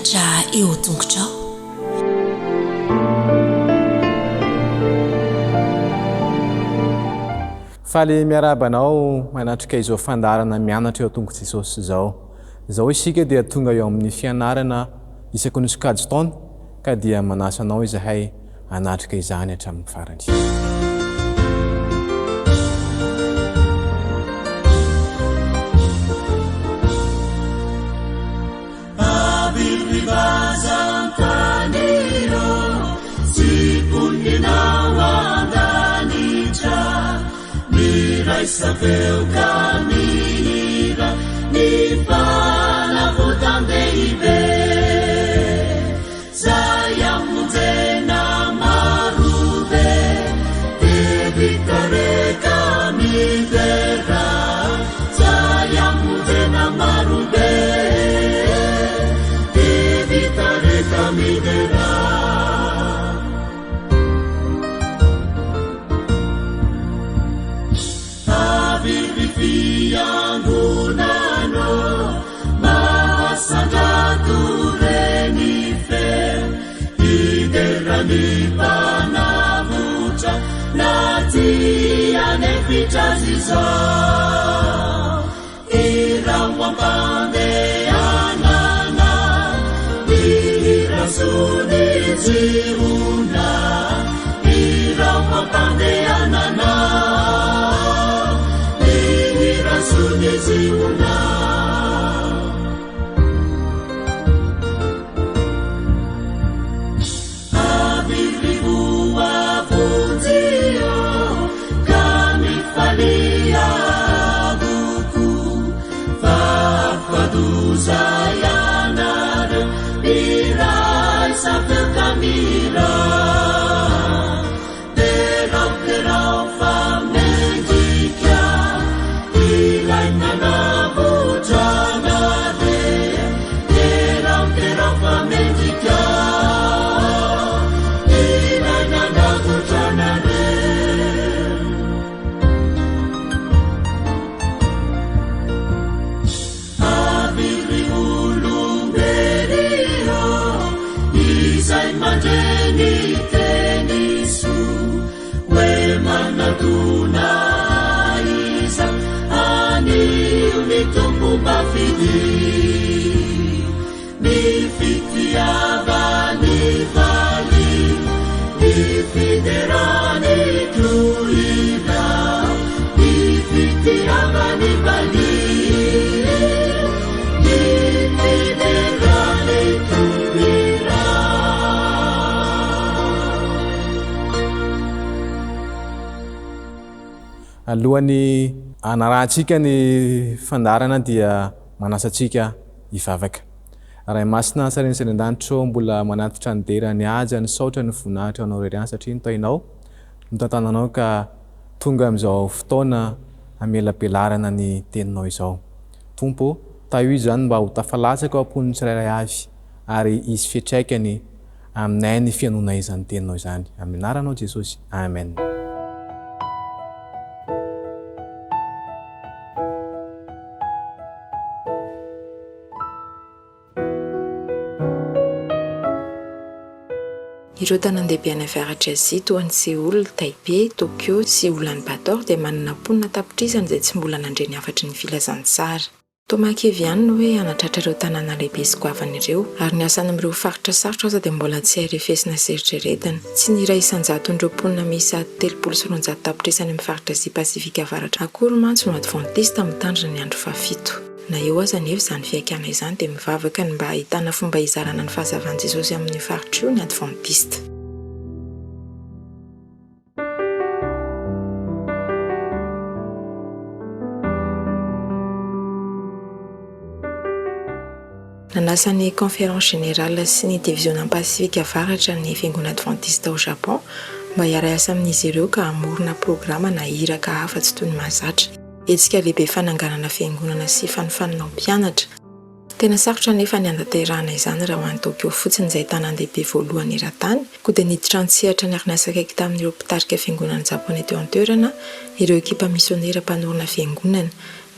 mianatra eo tongotrao. Faly miarabanao manatrika izao fandarana mianatra eo tongo Jesosy izao isika dia tonga eo amin'ny fianarana isaky ny sokajy taona ka dia manasanao izahay anatrika izany hatramin'ny farany. Sabeu caminira ni pana votandeibe saya mudena marube evitare camidera saya mudena marube evitare camidera. Yangunano masangatu renife iderani panavuta natia nefichazizo irawambande anana irasuni ziuna irawambande anana Sunizuna Abiribua Putio Kami falia buku Fafaduza yanar Birai sabtu kamira Derau famedika Mafidi mi fitiava ni vali mi fiderani tuida mi fitiava ni vali mi fiderani tuida. Alohany anarahantsika ny fandarana dia manasantsika hivavaka. Ray masina sarin'izay an-danitro mbola manatitra ny dera ny haja ny saotra ny voninahitra anao reriany satria nitainao nitantananao ka tonga amin'izao fotoana amelabelarana ny teninao izao. Tompo, taio izany mba ho tafalatsaka ao ampon'ny tsirairay avy ary izy fiantraikany aminay ny fianona izany teninao izany. Amin'ny anaranao Jesosy. Amen. Ireo tanan-dehibe any avaratra Azia toa ny Seoul, Taipei, Tokyo sy Ulaanbaatar dia manana mponina tapitrisana izay tsy mbola nandreny afatry ny filazantsara. Tomakevy ihany no hoe anatratra ireo tanàna lehibe sy goavana ireo ary ny asany amin'ireo faritra sarotra aza dia mbola tsy hairefesina sy eritreretana. Tsy ny iray isan-jaton'ireo mponina miisa 300 tapitrisana amin'ny faritra Azia Pasifika avaratra akory mantsy no advantista mitandrina ny andro fahafito. Na eo aza nefa izany fiaikana izany dia mivavaka ny mba ahitana fomba hizarana ny fahazavan'i Jesosy amin'ny faritra io ny advantista. Nanasa ny conférence générale sy ny division Pasifika avaratra ny fiangonana advantista au Japon mba hiara asa amin'izy ireo ka hamorona programa na hiraka hafa tsy toy ny mahazatra. Etsika lehibe fananganana fiangonana sy fanofanana mpianatra Tena sarotra nefa ny andaterana izany raha ho any Tokyo fotsiny izay tanan-dehibe voalohany eran-tany. Ko dia niditra antsihatra ny arinasa kaiky tamin'ireo mpitarika fiangonana japonay teo an-toerana ireo ekipa misionera mpanorona fiangonana.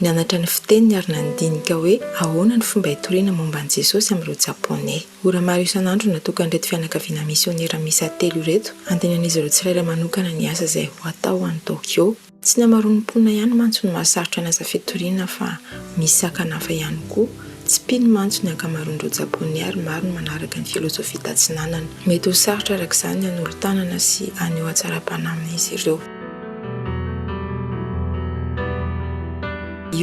Nianatra ny fiteniny ary nandinika hoe ahoana ny fomba hitoriana momba an'i Jesosy amin'ireo japonay. Ora maro isan'andro natokana ireto fianakaviana misionera miisa 3 ireto antenan'izy ireo tsirairay manokana ny asa izay ho atao any Tokyo. Tsy ny amaronim-ponina ihany mantso ny mahasarotra ny asa fitoriana fa misy sakanafa ihany koa. Tsy pino mantso ny ankamaroan'ireo japonay ary maro ny manaraka ny filozofia tatsinanana. Mety ho sarotra araka izany ny anolo-tanana sy aneo hatsaram-panamina izy ireo.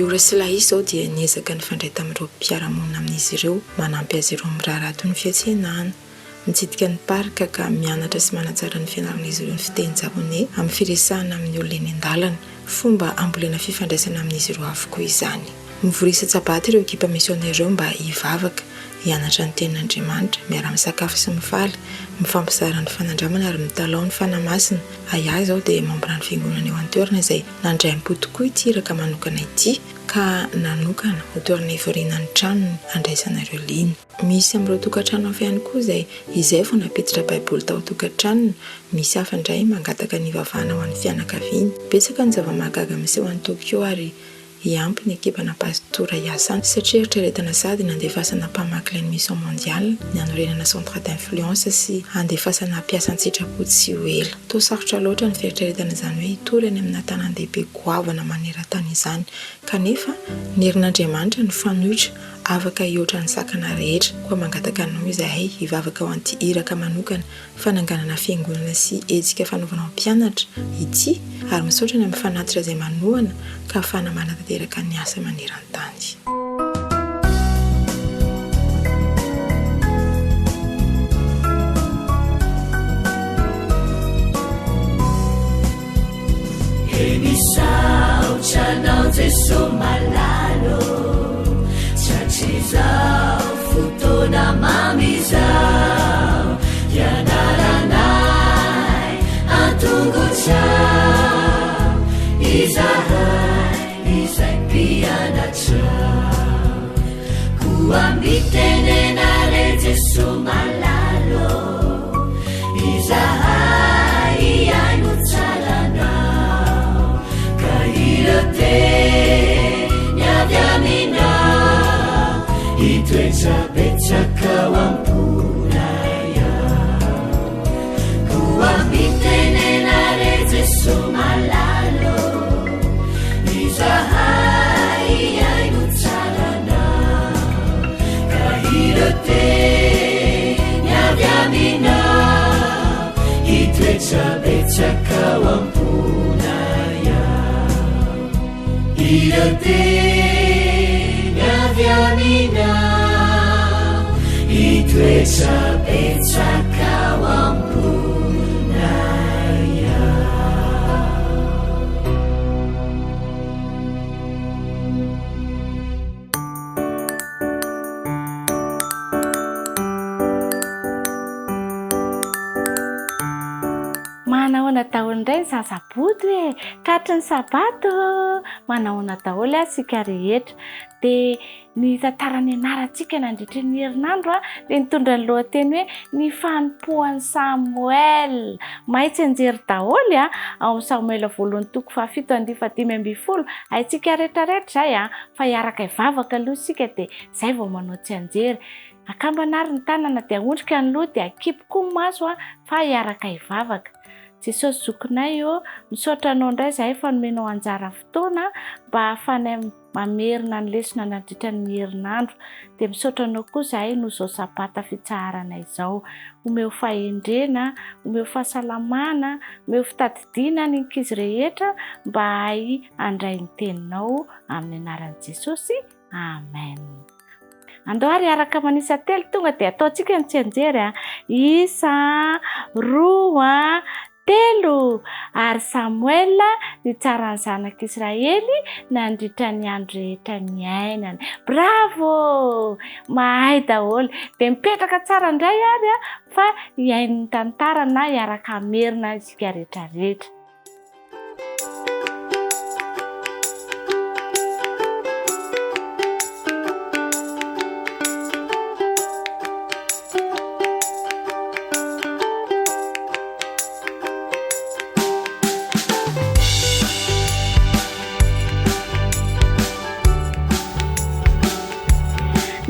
Ora sy Laisy izao dia niezaka ny fandray tamin'ireo mpiara-monina amin'izy ireo manampy azy ireo miraharato ny fiantsenana. Mitsidika ny parika ka mianatra sy manatsara ny fianaran'izy ireo ny fiteny japonay amin'ny firesahana amin'ny olona eny an-dalana. Fomba ambolena fifandraisana amin'izy ireo avokoa izany. Mivorisa tsabaty ireo ekipa misionera ireo mba hivavaka, hianatra ny tenin'Andriamanitra, miara-misakafo sy mifaly, mifampizara ny fanandramana ary mitalao ny fanamasina. Iaho izao dia mambora ny fiangonana eo an-toerana izay nandray am-po tokoa ity iraka manokana ity ka nanokana ho toerana hivoriana ny tranony andraisana ireo liana. Misy amin'ireo tokantrano hafa ihany koa izay vao napiditra baiboly tao tokantranony. Misy hafa indray mangataka ny vavahana ho an'ny fianakaviana. Betsaka ny zava-mahagaga miseho any Tokyo ary iampy ny ekipana pastora iasany satria eritreretana sady ny andefasana mpamaky ilay mission mondiale, ny anorenana centre d'influence sy andefasana mpiasan-tsitrapo tsy ho ela. Toa sarotra loatra ny fieritreretana izany hoe hitory any amina tanan-dehibe goavana maneran-tany izany, kanefa ny herin'Andriamanitra ny fanohitra afaka hiotra ny sakana rehetra. Koa mangataka anao izahay hivavaka ho anty iraka manokana fananganana fiangonana sy etsika fanaovana mpianatra ity ary misaotra ny amin'ny fanatitra izay manohana ka afahana manatanteraka ny asa maneran-tany. Misaotra anao Jesosy malalo, zao fotoana mamizao ianaranay antongotrao izahay izay mpianatrao koa mitenena le Jesosy malalo izahay iaino tsaranao ka iroteny avy aminao itoetra betsaka wampunaya kuwa mitenena le Jesosy malalo izahai yainu tsalana kahirote nyavyamina itoetra betsaka wampunaya irote nyavyamina itoetra betsaka wampunaya. Manaona daholo indray ny zazaboto hoe tratry ny sabato manaona daholo asika rehetra. Dia ny tantarany anarantsika nandritry ny herinandro dia nitondra ny lohateny hoe ny fanompoan'i Samuel. Mahitsy anjery daholo ao Samuel voalohany toko 7:5-12 haitsika rehetrarehetra izay fa hiaraka hivavaka aloha isika dia izay vao manao tsy anjery. Akambana ary ny tanana dia ahondrika ny loha dia akipoko ny maso fa hiaraka hivavaka. Jesosy zokinay misaotra anao indray izahay fanomenao anjara fotoana mba hahafanay mamerina ny lesona nandritra ny herinandro. Dia misaotra anao koa izahay no izao sabata fitsaharana izao. Omeo fahendrena, omeo fahasalamana, omeo fitadidiana ny ankizy rehetra mba hay handray ny teninao amin'ny anaran'i Jesosy. Amen. Andao ary araka manisa telo tonga dia ataontsika ny tsianjery 1, 2, 3 ary Samuel nitsara ny zanak'Israely nandritra ny andro rehetra ny ainany. Bravo! Mahay daholo. Dia mipetraka tsara indray ary fa hiain'ny tantara na hiaraka amerina isika rehetrarehetra.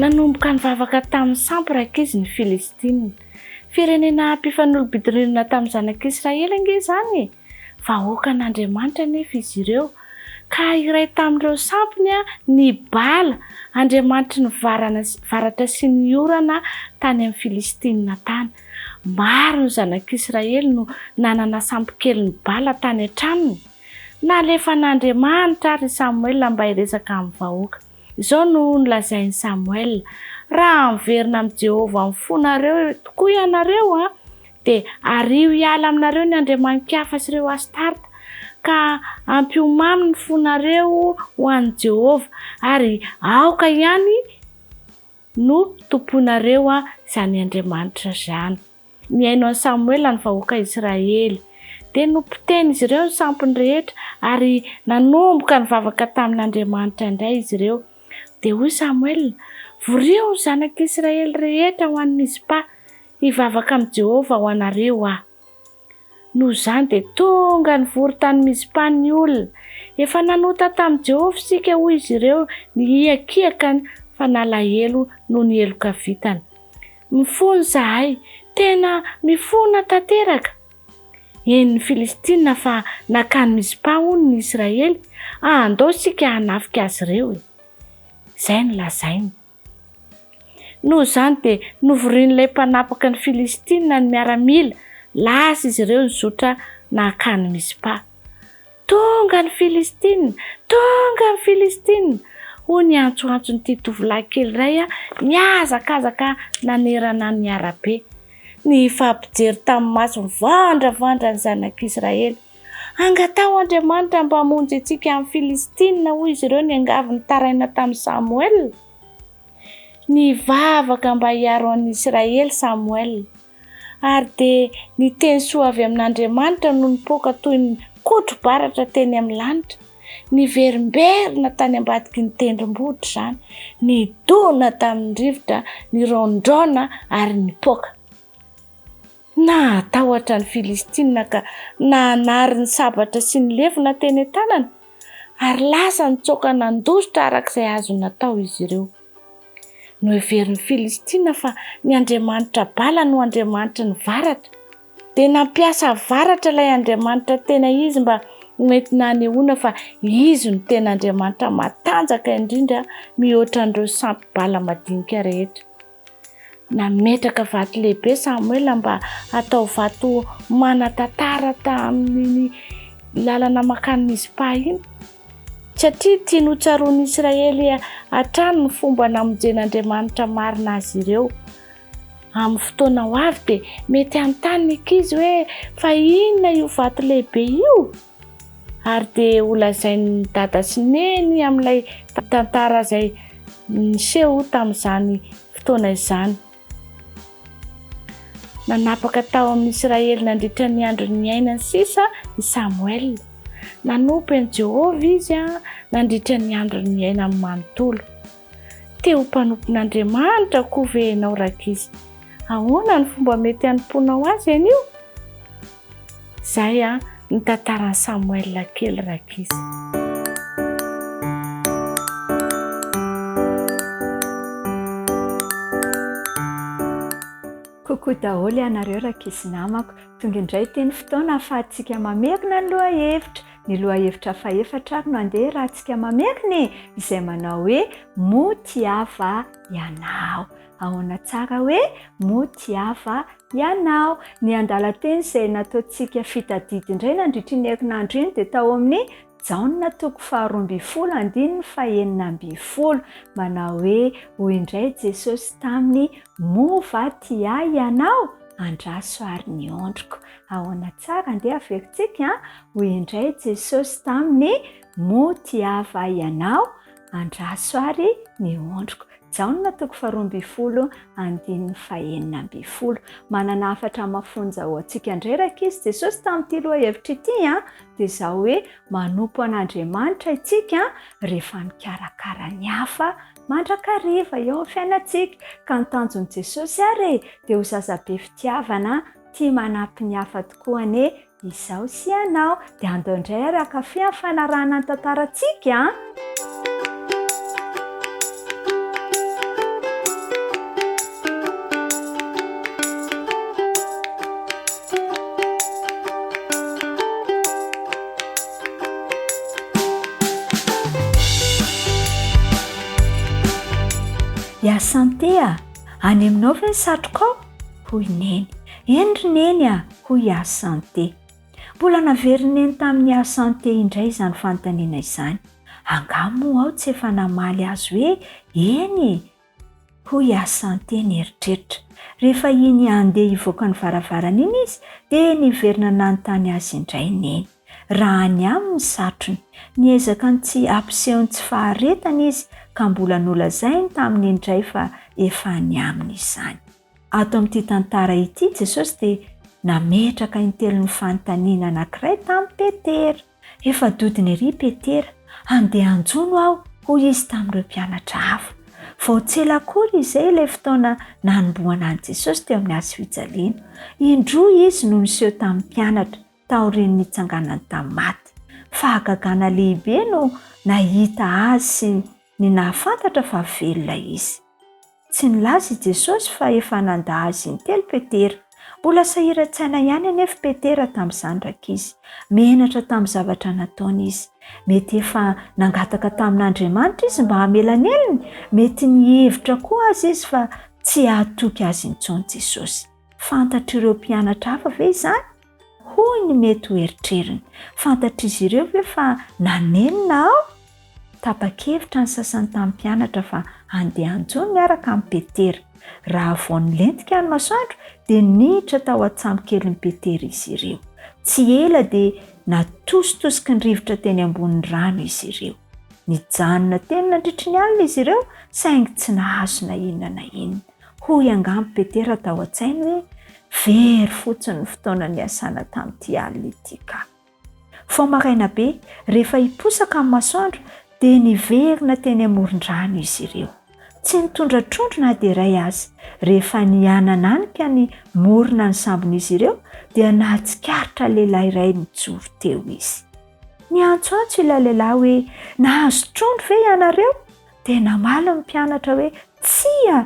nanomboka nivavaka tamin'ny sampy rakizy ny Filistina. Firenena mpifanolobidiriana tamin'ny zanak'Israely ange izany. Vahoakan'Andriamanitra nefa izy ireo. Ka iray tamin'ireo sampony ny Bala, Andriamanitra ny varatra sy ny orana tany amin'ny Filistina tany. Maro ny zanak'Israely no nanana sampy kely ny Bala tany an-tranony. Nalefa n'Andriamanitra ary Samuel mba hiresaka amin'ny vahoaka. Izao no nolazainy Samuel: raha miverina amin'ny Jehovah mifonareo tokoa ianareo dia ario hiala aminareo ny andriamanikafa sy ireo Astarta, ka ampiomamy ny fonareo ho an'i Jehovah ary aoka ihany no tomponareo izany Andriamanitra izany. Niaino an'i Samuel ny vahoaka Israely, dia nompiteny izy ireo ny sampony rehetra ary nanomboka nivavaka tamin'Andriamanitra indray izy ireo. Dia hoy Samuel: vorio ny zanak'Israely rehetra ho an'ny Mizpa, hivavaka amin'ny Jehovah ho anareo Noho izany dia tonga nivory tany Mizpa ny olona. Efa nanota tamin'i Jehovah sika hoy izy ireo ny hiakiakany fa nalahelo noho ny heloka vitany. Mifony zahay, tena mifona tanteraka. Eny ny Filistina fa nakany Mizpa hono ny Israely, andao sika hanafika azy ireo. Izay no lazainy. Noho izany dia novorian'ilay mpanapaka ny Filistina ny miaramila. Lasa izy ireo nizotra nakany Mizpa. Tonga ny Filistina, tonga ny Filistina! Hoy ny antsoantson'ity tovolahy kely iray niazakazaka nanerana ny arabe. Ny fampijery tamin'ny maso mivandravandra ny zanak'Israely. Angatao Andriamanitra mba hamonjy antsika amin'ny Filistina, hoy izy ireo ny angavy nitaraina tamin'ny Samuel. Nivavaka mba hiaro an'i Israely Samuel. Ary dia niteny soa avy amin'Andriamanitra no nipoaka toy ny kotro-baratra teny amin'ny lanitra. Niverimberina tany ambadiky ny tendrombohitra izany. Nidona tamin'ny rivotra, nirondraona ary nipoaka. Natahotra ny Filistina ka nanary ny sabatra sy ny levona teny an-tanany, ary lasa nitsoaka nandositra arak'izay azo natao izy ireo. No heverin'ny Filistina fa ny Andriamanitra Bala no Andriamanitra ny varatra, dia nampiasa varatra ilay Andriamanitra tena izy mba mety nanehoana fa izy no tena Andriamanitra matanjaka indrindra mihoatra an'ireo sampy Bala madinika rehetra. Nametraka vato lehibe Samuel mba atao vato manan-tantara tamin'ny lalana makany Mizpa iny, satria tia notsaroan'ny Israely hatrany ny fomba namonjen'Andriamanitra marina azy ireo. Amin'ny fotoana ho avy dia mety hanontany ny ankizy hoe fa inona io vato lehibe io? Ary dia holazainy dada sy neny amin'ilay tantara izay niseho tamin'izany fotoana izany. Nanapaka tao amin'ny Israely nandritra ny andro ny ainany sisa i Samuel. Nanompo an'i Jehovah izy nandritra ny andro ny ainany manontolo. Teo mpanompon'Andriamanitra koa ve ianao rakizy? Ahoana ny fomba mety hanomponao azy ianio? Izay ny tantaran'i Samuel kely rakizy. Kokoa daholo ianareo rakizy namako, tonga indray teny fotoana ahafahantsika mamerina ny lohahevitra. Ny lohahevitra faefatra no andeha raha antsika mamerina izay manao hoe motiava ianao. Ahoana tsara hoe motiava ianao. Ny andalan-teny izay nataontsika fitadidy indray nandritra ny herinandro iny dia tao amin'ny Jaona 2:2-9 manao hoe hoy indray Jesosy taminy: mova tia ianao andraso ary ny ondriko. Ahoana tsara andeha averintsika hoy indray Jesosy taminy: motiava ianao andraso ary ny ondriko. Jaona 2:2-9. Manana hafatra mafonja ho antsika indray rakizy Jesosy tamin'ity lohahevitra ity dia izao hoe manompo an'Andriamanitra isika rehefa mikarakara ny hafa mandrakariva eo amin'ny fiainantsika. Ka ny tanjon'i Jesosy ary dia ho zazabe fitiavana tia manampy ny hafa tokoa izao sy ianao. Dia andao indray ary ankafy amin'ny fanarahana ny tantarantsika. Iasante a, any aminao ve ny satrokao? Hoy neny. Eny ry neny a, hoy Iasante. Mbola naverineny tamin'ny Iasante indray izany fanontaniana izany. Angamo aho tsy efa namaly azy hoe eny, hoy Iasante nieritreritra. Rehefa iny andeha hivoaka ny varavarana iny izy, dia niverina nanontany azy indray neny. Raha any aminy satrony, niezaka ny tsy ampisehony tsy faharetana izy, ka mbola nolazainy tamin'ny indray fa efa any aminy izany. Ato amin'ity tantara ity, Jesosy dia nametraka intelo ny fanontaniana anankiray tamin'ny Petera. Efa dodiny ery Petera, andeha anjono aho, hoy izy tamin'ireo mpianatra hafa. Vao tsela akory izay ilay fotoana nanomboana an' Jesosy teo amin'ny hazofijaliana. Indroa izy no niseho tamin'ny mpianatra taorian'ny nitsanganany tamin'ny maty. Fahagagana lehibe no nahita azy sy ny nahafantatra fa velona izy. Tsy nilaza i Jesosy fa efa nanda azy intelo Petera. Mbola sahiran-tsaina ihany anefa Petera tamin'izany rakizy. Menatra tamin'ny zavatra nataony izy. Mety efa nangataka tamin'Andriamanitra izy mba hamelaneliny. Mety nihevitra koa azy izy fa tsy ahatoky azy intsony Jesosy. Fantatr'ireo mpianatra hafa ve izany? Hoy ny mety ho eritreriny. Fantatr'izy ireo ve fa nanenina aho? Tapa-kevitra ny sasany tamin'ny mpianatra fa andeha anjono miaraka amin'ny Petera. Raha vao nilentika ny masoandro dia niditra tao an-tsampon-kelin'ny Petera izy ireo. Tsy ela dia natositosiky ny rivotra teny ambonin'ny rano izy ireo. Nijanona teny nandritry ny alina izy ireo, saingy tsy nahazo na inona na inona. Hoy angamba Petera tao an-tsainy hoe very fotsiny ny fotoana niasana tamin'ity alina ity ka. Vao maraina be, rehefa hiposaka amin'ny masoandro dia niverina teny amoron-drano izy ireo. Tsy nitondra trondro na dia iray azy. Rehefa nianananika ny morona ny sambon'izy ireo dia nahatsikaritra lehilahy iray mijoro teo izy. Niantsoantso ilay lehilahy hoe nahazo trondro ve ianareo? Dia namaly ny mpianatra hoe tsia.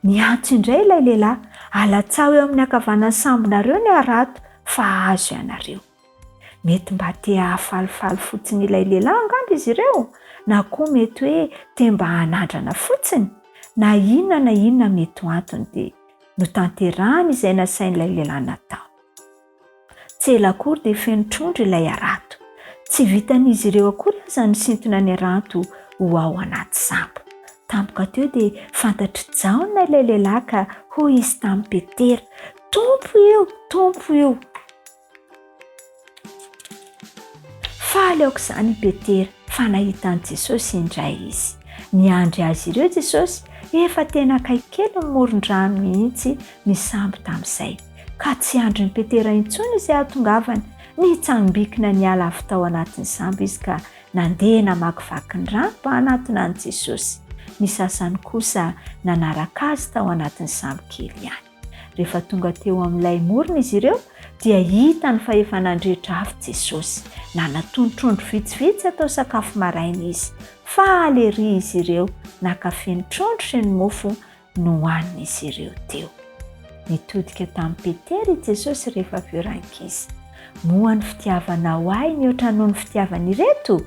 Niantso indray ilay lehilahy, alatsao eo amin'ny ankavanan'ny sambonareo ny arato fa azo ianareo. Mety mba te hahafalifaly fotsiny ilay lehilahy angamba izy ireo, na koa mety hoe te mba hanandrana fotsiny, na inona mety ho antony dia notanterahany izay nasain'ilay lehilahy natao. Tsela akory dia feno trondro ilay arato. Tsy vitan'izy ireo akory aza ny sintona ny arato ho ao anaty sambo. Tampoka teo dia fantatry jaona ilay lehilahy ka hoy izy tamin'ny Petera, tompo io. Faly aoka izany Petera fa nahitan'i Jesosy indray izy. Niandry azy ireo Jesosy, efa tena akaikely ny moron-drano mihitsy ny sambo tamin'izay. Ka tsy andry ny Petera intsony izay ahatongavany, nitsangibikina niala avy tao anatin'ny sambo izy ka nandeha namakivaky ny rano mba hanatona an'i Jesosy. Ny sasany kosa nanaraka azy tao anatin'ny sambo kely ihany. Rehefa tonga teo amin'ilay morona izy ireo dia hitany fa efa nandrehitra afo Jesosy. Nanatontrondro vitsivitsy atao sakafo maraina izy. Faly ery izy ireo, nakafe ny trondro sy ny mofo no hohanin'izy ireo teo. Nitodika tamin'ny Petera i Jesosy rehefa avy eo rankizy. Moa ny fitiavana ho ahy mihoatra noho ny fitiavany ireto?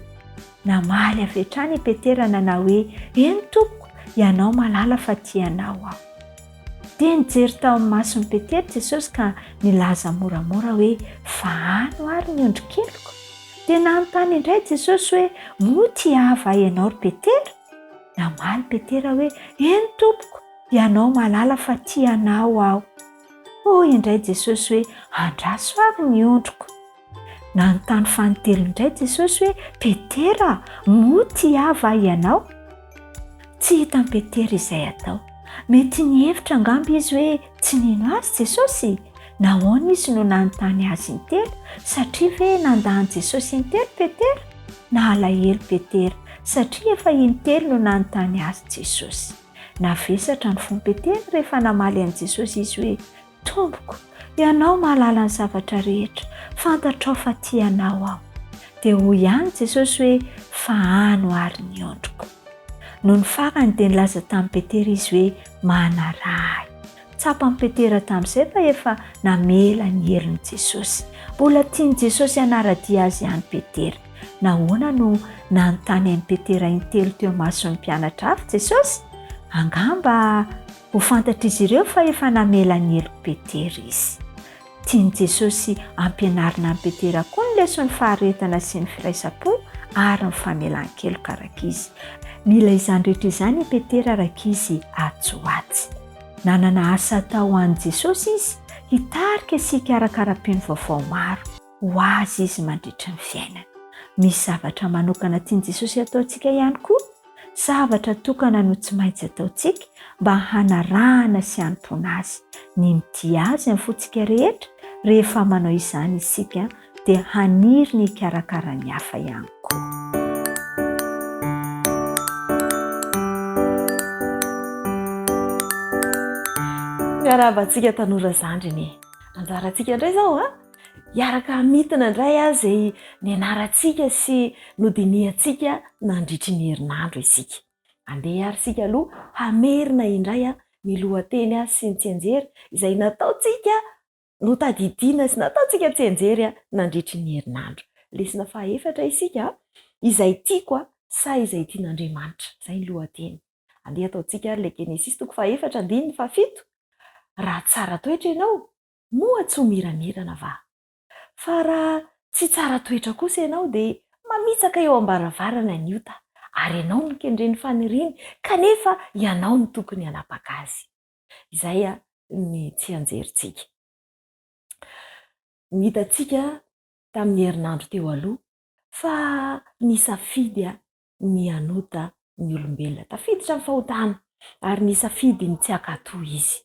Namaly avy hatrany i Petera nanao hoe eny tompoko, ianao malala fa tianao aho. Dia nijery tao amin'ny mason'i Petera Jesosy ka nilaza moramora hoe fahano ary ny ondrikeliko. Dia nanontany indray Jesosy hoe moa tiava ianao ry Petera? Namaly Petera hoe eny tompoko, ianao malala fa tianao aho. Hoy indray Jesosy hoe andraso ary ny ondriko. Nanontany fanontelo indray Jesosy hoe Petera, moa tiava ianao? Tsy hitan'i Petera izay atao. Mety nihevitra angamba izy hoe tsy nino azy Jesosy. Nahoana izy no nanontany azy intelo, satria ve nandany Jesosy intelo Petera? Nalahelo Petera satria efa intelo no nanontany azy Jesosy. Navesatra ny fon'i Petera rehefa namaly an'i Jesosy izy hoe tompoko, ianao mahalala ny zavatra rehetra, fantatrao fa tianao aho. Dia hoy ihany Jesosy hoe fahano ary ny ondriko. No ny farany dia nilaza tamin'i Petera izy hoe manarahy. Tsapan'i Petera tamin'izay fa efa namela ny helon'i Jesosy. Mbola tian'i Jesosy hanaradia azy ihany Petera. Nahoana no nanontany an'i Petera intelo teo mason'ny mpianatra hafa Jesosy? angamba ho fantatr'izy ireo fa efa namelany elo Petera izy. Tiany Jesosy ampianarina ny Petera koa ny lesony faharetana sy ny firaisam-po ary ny famelan-kelo karakizy. Mila izany rehetra izany Petera rakizy atsoatsy. Nanana asa atao an'i Jesosy izy hitarika isika arakarampeny vaovao maro ho azy izy mandritra ny fiainana. Misy zavatra manokana tiany Jesosy ataontsika ihany koa, zavatra tokana no tsy maintsy ataontsika mba hanarahana sy hanompoana azy. Ny mitia azy amin'ny fontsika rehetra, rehefa manao izany isika dia haniry ny hikarakara ny hafa ihany koa. Miarabantsika tanora zandriny, anjarantsika indray zao hiaraka mitana indray izay nianarantsika sy nodiniantsika nandritry ny herinandro isika. Andeha ary sika aloha hamerina indray ny lohateny sy ny tsianjery izay nataontsika notadidiana sy nataontsika tsianjery nandritry ny herinandro. Lesona fahaefatra isika izay tiako sa izay tian'Andriamanitra, izay ny lohateny. Andeha ataontsika ary le Genesis toko fahaefatra andininy fahafito. Raha tsara toetra ianao, moa tsy ho miramirana va? Fa raha tsy tsara toetra kosa ianao dia mamitsaka eo ambaravarana ny ota, ary ianao no kendren'ny faniriany, kanefa ianao no tokony hanapaka azy. Izay ny tsianjerintsika. Nihitantsika tamin'ny herinandro teo aloha fa nisafidy ny hanota ny olombelona. Tafiditra amin'ny fahotana ary nisafidy ny tsy hakatoa izy.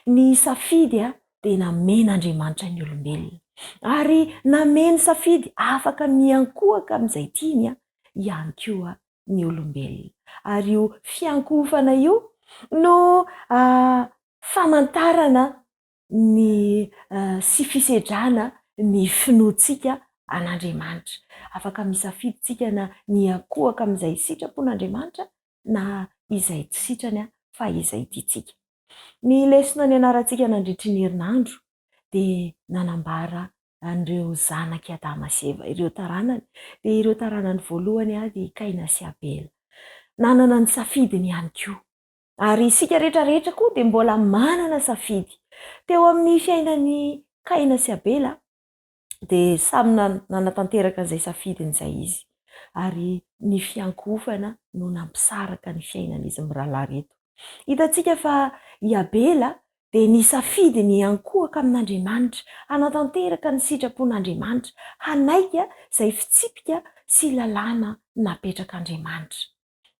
Ny safidy dia namen'Andriamanitra ny olombelona ary nameny safidy afaka miankohaka amin'izay tiany ihany koa ny olombelona. Ary io fiankofana io no famantarana ny sy fisedrana ny finoantsika an'Andriamanitra. Afaka misafiditsika na miankohaka amin'izay sitrapon'Andriamanitra na izay tsy sitrany fa izay tiantsika. Ny lesona nianarantsika nandritry ny herinandro dia nanambara an'ireo zanak'i Adama sy Eva, ireo taranany. Dia ireo taranany voalohany dia Kaina sy Abela. Nanana ny safidiny ihany koa. Ary isika rehetra koa dia mbola manana safidy. Teo amin'ny fiainan'ny Kaina sy Abela dia samy nanatanteraka an'izay safidiny izay izy. Ary ny fiankofana no nampisaraka ny fiainan'izy mirahalareto. Hitantsika fa i Abela dia nisafidy ny ankohaka amin'Andriamanitra, hanatanteraka ny sitrapon'Andriamanitra, hanaika izay fitsipika sy lalàna napetrak'Andriamanitra.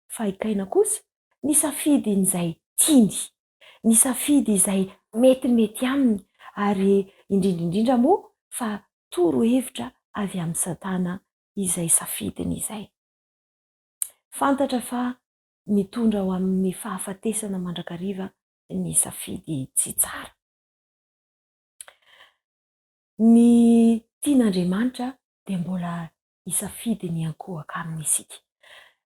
Fa i Kaina kosa nisafidy izay tiany, nisafidy izay metimety aminy, ary indrindrindrindra moa fa toro hevitra avy amin'ny Satana izay safidiny izay. Fantatra fa mitondra ho amin'ny fahafatesana mandrakariva ny safidy tsy tsara. Ny tian'Andriamanitra dia mbola isafidy ny ankohaka aminy isika.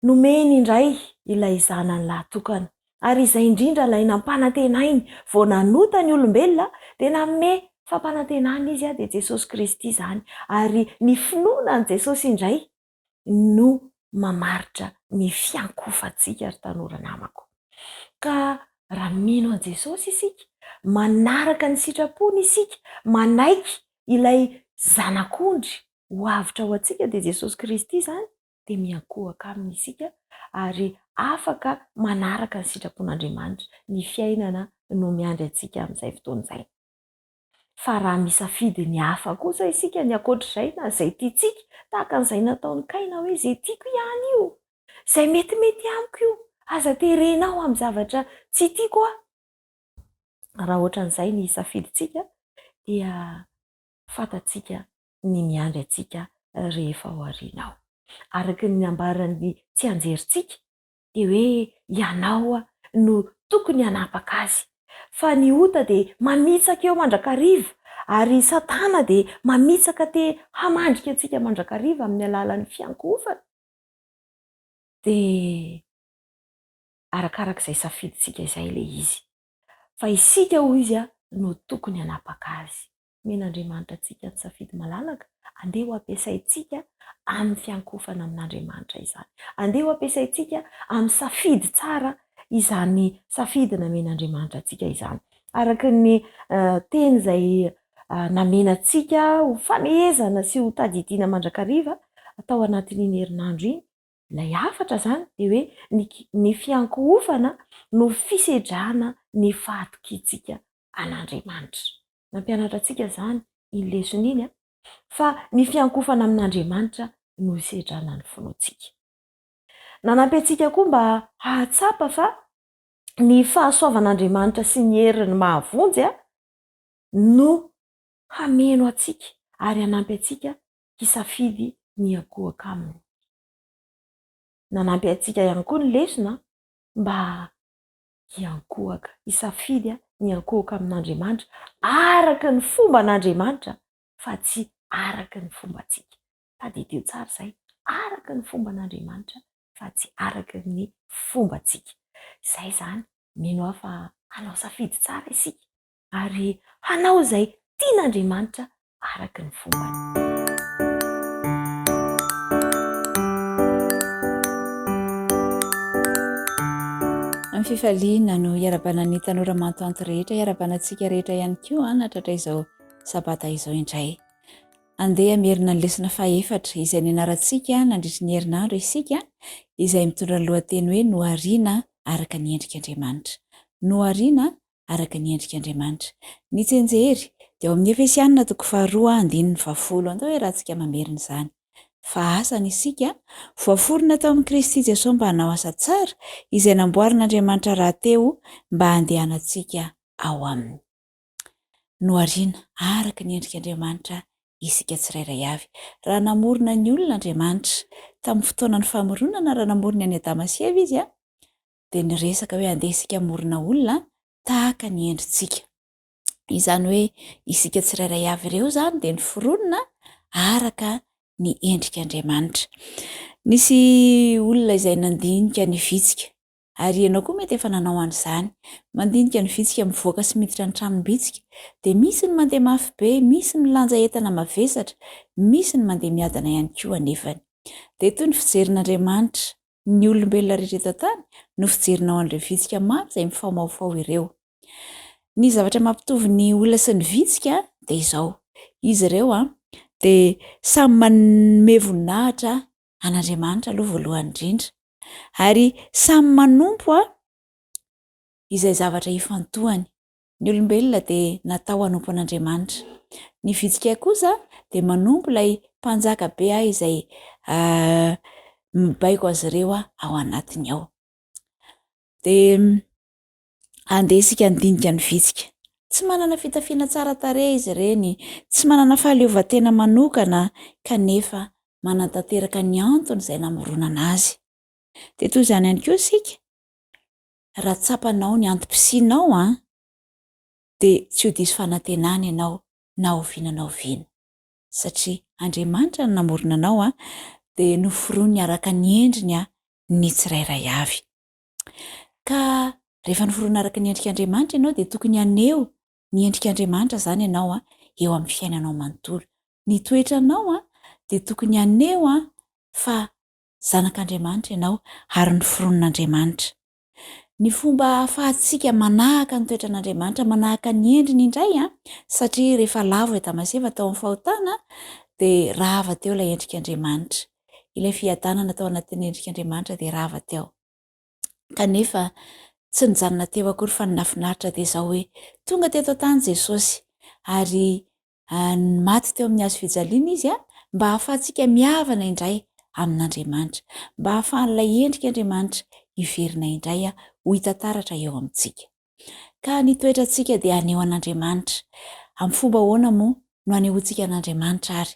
Nomeny indray ilay zanany lahatokana, ary izay indrindra ilay nampanantenainy vao nanota ny olombelona dia nanome fampanantenana izy dia Jesosy Kristy izany. Ary ny finoana an' Jesosy indray no mamaritra ny fiankofantsika ry tanora namako. Ka raha mino an' Jesosy isika, manaraka ny sitrapony isika, manaiky ilay zanak'ondry ho avitra ho antsika dia Jesosy Kristy izany, dia miankohaka aminy isika ary afaka manaraka ny sitrapon'Andriamanitra ny fiainana no miandry antsika amin'izay fotoana izay. Fa raha misafidy ny hafa kosa isika ny ankoatr'izay na izay tiantsika, tahaka an'izay nataon'ny Kaina hoe izay tiako ihany io, izay metimety amiko io, aza terenao amin'ny zavatra tsy tiako Raha ohatran'izay ny safiditsika dia fantatsika ny miandry antsika rehefa ho aorianao. Araka ny ambaran'ny tsianjerintsika dia hoe ianao no tokony hanapaka azy. Fa ny ota dia mamitsaka eo mandrakariva, ary Satana dia mamitsaka hamandrika antsika mandrakariva amin'ny alalan'ny fiankofana. Dia arakarak'izay safiditsika izay ilay izy. Fa isika ho izy no tokony hanapaka azy. Men'Andriamanitra antsika ny safidy malalaka, andeha ho ampiasaintsika amin'ny fiankofana amin'Andriamanitra izany. Andeha ho ampiasaintsika amin'ny safidy tsara izany safidina men'Andriamanitra antsika izany. Araka ny teny izay namenatsika ho fanomezana sy ho tadidiana mandrakariva atao anatin'iny herinandro iny, ilay afatra zany dia hoe ny fiankohofana no fisedrana ny fahatokintsika an'Andriamanitra. Nampianatra antsika zany iny lesona iny fa ny fiankohofana amin'Andriamanitra no hisedrana ny finoantsika. Nanampy antsika koa mba hahatsapa fa ny fahasoavan'Andriamanitra sy ny heriny mahavonjy no hameno antsika ary hanampy antsika hisafidy ny akohaka aminy. Nanampy antsika ihany koa ny lesona mba hiankohaka, hisafidy ny akohaka amin'Andriamanitra araka ny fomba an'Andriamanitra fa tsy araka ny fombantsika. Tadidio tsara izay, araka ny fomba an'Andriamanitra fa tsy araka ny fombantsika. Izay zany mino aho fa hanao safidy tsara isika ary hanao izay tian'Andriamanitra araka ny fombany. Amin'ny fifaliana no iarabana ny tanora mantoanto rehetra, iarabanantsika rehetra ihany koa natratra izao sabata izao indray. Andeha merina ny lesona faefatra izay nianarantsika nandritry ny herinandro isika izay mitondra ny lohateny hoe nohariana araka ny endrik'Andriamanitra. Nohariana araka ny endrik'Andriamanitra. Ny tsenjery dia ao amin'ny Efesianina 2:10-20 andao hoe rahantsika mamerina izany. Fa asany isika voaforona tao amin'ny Kristy Jesosy mba hanao asa tsara izay namboarin'Andriamanitra rahateo mba handehanantsika ao aminy. Nohariana araka ny endrik'Andriamanitra isika tsirairay avy. Raha namorona ny olona Andriamanitra tamin'ny fotoanany famoronana, raha namorona any Adama sy Eva izy dia niresaka hoe andeha isika morona olona tahaka ny endritsika. Izany hoe isika tsirairay avy ireo zany dia niforonona araka ny endrik'Andriamanitra. Nisy olona izay nandinika ny vitsika ary ianao koa mety efa nanao an'izany. Mandinika ny vitsika mivoaka sy miditra ny tranom-bitsika dia misy ny mandeha mafy be, misy ny milanja entana mavesatra, misy ny mandeha miadana ihany koa anefany. Dia toy ny fijerin'Andriamanitra ny olombelona rehetra eto tany no fijerinao an'ireo vitsika maro izay mifaomaofao ireo. Ny zavatra mampitovy ny olona sy ny vitsika dia izao. Izy ireo dia samy manome voninahitra an'Andriamanitra aloha voalohany indrindra ary samy manompo izay zavatra ifantohany. Ny olombelona dia natao hanompo an'Andriamanitra. Ny vitsika kosa dia manompo ilay mpanjaka be izay mibaiko azy ireo ao anatiny ao. Dia andeha isika handinika ny vitsika. Tsy manana fitafiana tsara tarehy izy ireny, tsy manana fahaleovantena manokana kanefa manantanteraka ny antony izay namoronana azy. Dia toy izany ihany koa isika, raha tsapanao ny antom-pisianao dia tsy ho diso fanantenana ianao na oviana na oviana. Satria Andriamanitra no namorona anao dia noforoniny araka ny endriny ny tsirairay avy. Ka rehefa noforonina araka ny endrik'Andriamanitra ianao dia tokony haneho ny endrik'Andriamanitra zany ianao eo amin'ny fiainanao manontolo. Ny toetranao dia tokony haneho fa zanak'Andriamanitra ianao ary noforonon'Andriamanitra. Ny fomba ahafahantsika manahaka ny toetran'Andriamanitra, manahaka ny endriny indray satria rehefa lavo Adama sy Eva tao amin'ny fahotana dia rava teo ilay endrik'Andriamanitra. Ilay fiadanana tao anatin'ny endrik'Andriamanitra dia rava teo. Kanefa tsy nijanona teo akory fa ninafinaritra dia izao hoe tonga teto tany Jesosy ary maty teo amin'ny hazo fijaliana izy mba ahafahantsika mihavana indray amin'Andriamanitra, mba ahafahan'ilay endrik'Andriamanitra hiverina indray ho hita taratra eo amintsika. Ka ny toetrantsika dia haneho an'Andriamanitra. Amin'ny fomba ahoana moa no hanehoantsika an'Andriamanitra ary?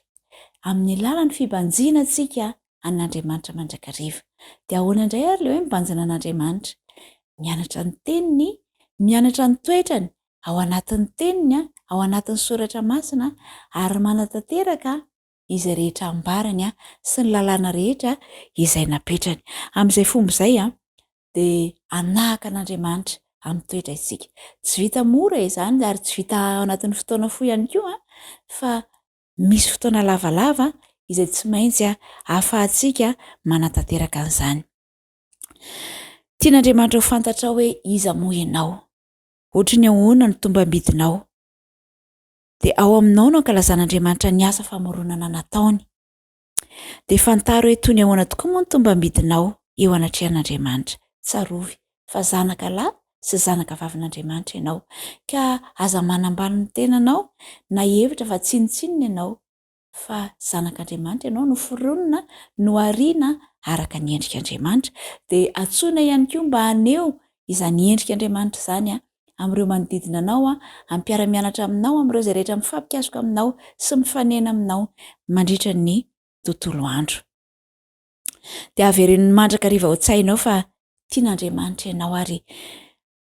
Amin'ny alalan'ny fibanjina antsika an'Andriamanitra mandrakariva. Dia ahoana indray ary ilay hoe mibanjina an'Andriamanitra? Mianatra ny teniny, mianatra ny toetrany ao anatin'ny teniny, ao anatin'ny soratra masina ary manatanteraka izay rehetra ambarany sy ny lalàna rehetra izay napetrany. Amin'izay fomba izay dia anahaka an'Andriamanitra amin'ny toetra isika. Tsy vita mora izany ary tsy vita ao anatin'ny fotoana fohy ihany koa fa misy fotoana lavalava izay tsy maintsy ahafahantsika manatanteraka an'izany. tian'Andriamanitra ho fantatra hoe iza moa ianao, ohatra ny ahoana ny tombam-bidinao, dia ao aminao no ankalazan'Andriamanitra ny asa famoronana nataony. Dia fantaro hoe toy ny ahoana tokoa moa ny tombam-bidinao eo anatrehan'Andriamanitra. Tsarovy fa zanaka lahy sy zanaka vavin'Andriamanitra ianao, ka aza manambany ny tenanao na hevitra fa tsinotsinona ianao, fa zanak'Andriamanitra ianao, no foronina, no ariana araka ny endrik'Andriamanitra. Dia antsoina ihany koa mba aneo izany endrik'Andriamanitra izany amin'ireo manodidina anao, amin'ny mpiara-mianatra aminao, amin'ireo izay rehetra mifampikasoka aminao sy mifanena aminao mandritra ny tontolo andro. Dia averen'ny mandraka riva ao tsainao fa tian'Andriamanitra ianao ary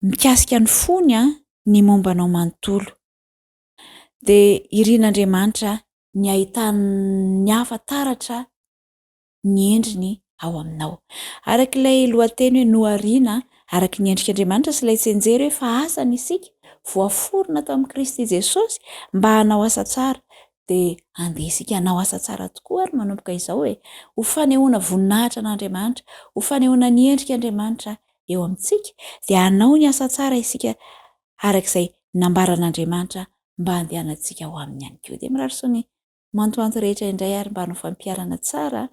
mikasika ny fony ny mombanao manontolo. Dia irian'Andriamanitra ny ahitany hafataratra ny endriny ao aminao. Araka ilay lohateny hoe no ariana araka ny endrik'Andriamanitra sy ilay tsenjery hoe fa asany isika voaforona tao amin'ny Kristy Jesosy mba hanao asa tsara, dia andeha isika hanao asa tsara tokoa ary manomboka izao ho fanehoana voninahitra an'Andriamanitra, ho fanehoana ny endrik'Andriamanitra eo amintsika, dia hanao ny asa tsara isika arak'izay nambaran'Andriamanitra mba handehanantsika ho aminy ihany koa. Dia mirary soa ny mantoanto rehetra indray ary mba hanao fampiarana tsara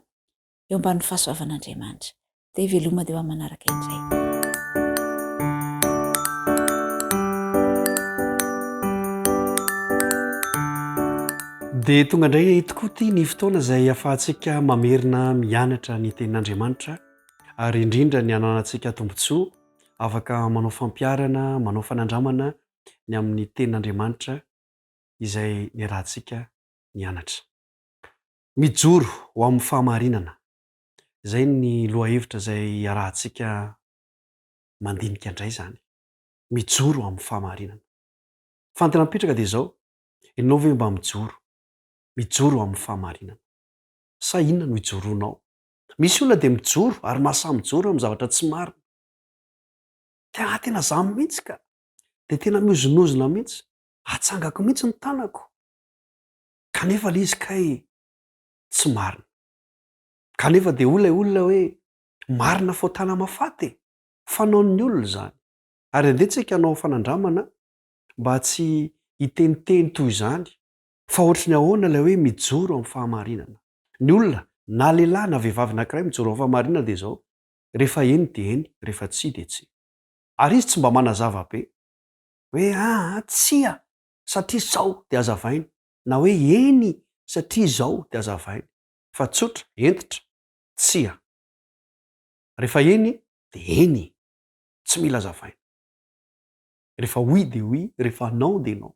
eo ambany fahasoavan'Andriamanitra. Dia veloma dia manaraka indray. Dia tonga indray tokoa ity ny fotoana izay ahafahantsika mamerina mianatra ny tenin'Andriamanitra, ary indrindra ny ananantsika tombontsoa afaka manao fampiarana, manao fanandramana ny amin'ny tenin'Andriamanitra izay niarahantsika nianatra. Mijoro ho amin'ny fahamarinana, izay ny lohahevitra izay arahantsika mandinika indray izany. Mijoro ho amin'ny fahamarinana. Fantana mipetraka dia izao, ianao ve mba mijoro? Mijoro amin'ny fahamarinana. Sa inona no ijoroanao? Misy olona dia mijoro ary mahasahy mijoro amin'ny zavatra tsy marina. Tena zamy mihitsy ka. Dia tena mihozonozona mihitsy. Hatsangako mihitsy ny tanako. Kanefa ilay izy kay tsy marina. Kanefa dia olona hoe marina fao tana mafaty. Fanaon'ny olona izany. Ary andehantsika hanao fanandramana mba tsy hiteniteny toy izany. Fa ohatry ny ahoana ilay hoe mijoro amin'ny fahamarinana. Ny olona na lehilahy na vehivavy anankiray mijoro amin'ny fahamarinana dia izao. Rehefa eny dia eny, rehefa tsia dia tsia. Ary izy tsy mba manazava be hoe tsia satria izao dia hazavaina, na hoe eny satria izao dia hazavaina. Fa tsotra, entitra, tsia. Rehefa eny dia eny, tsy mila hazavaina. Rehefa oui dia oui, rehefa non dia non.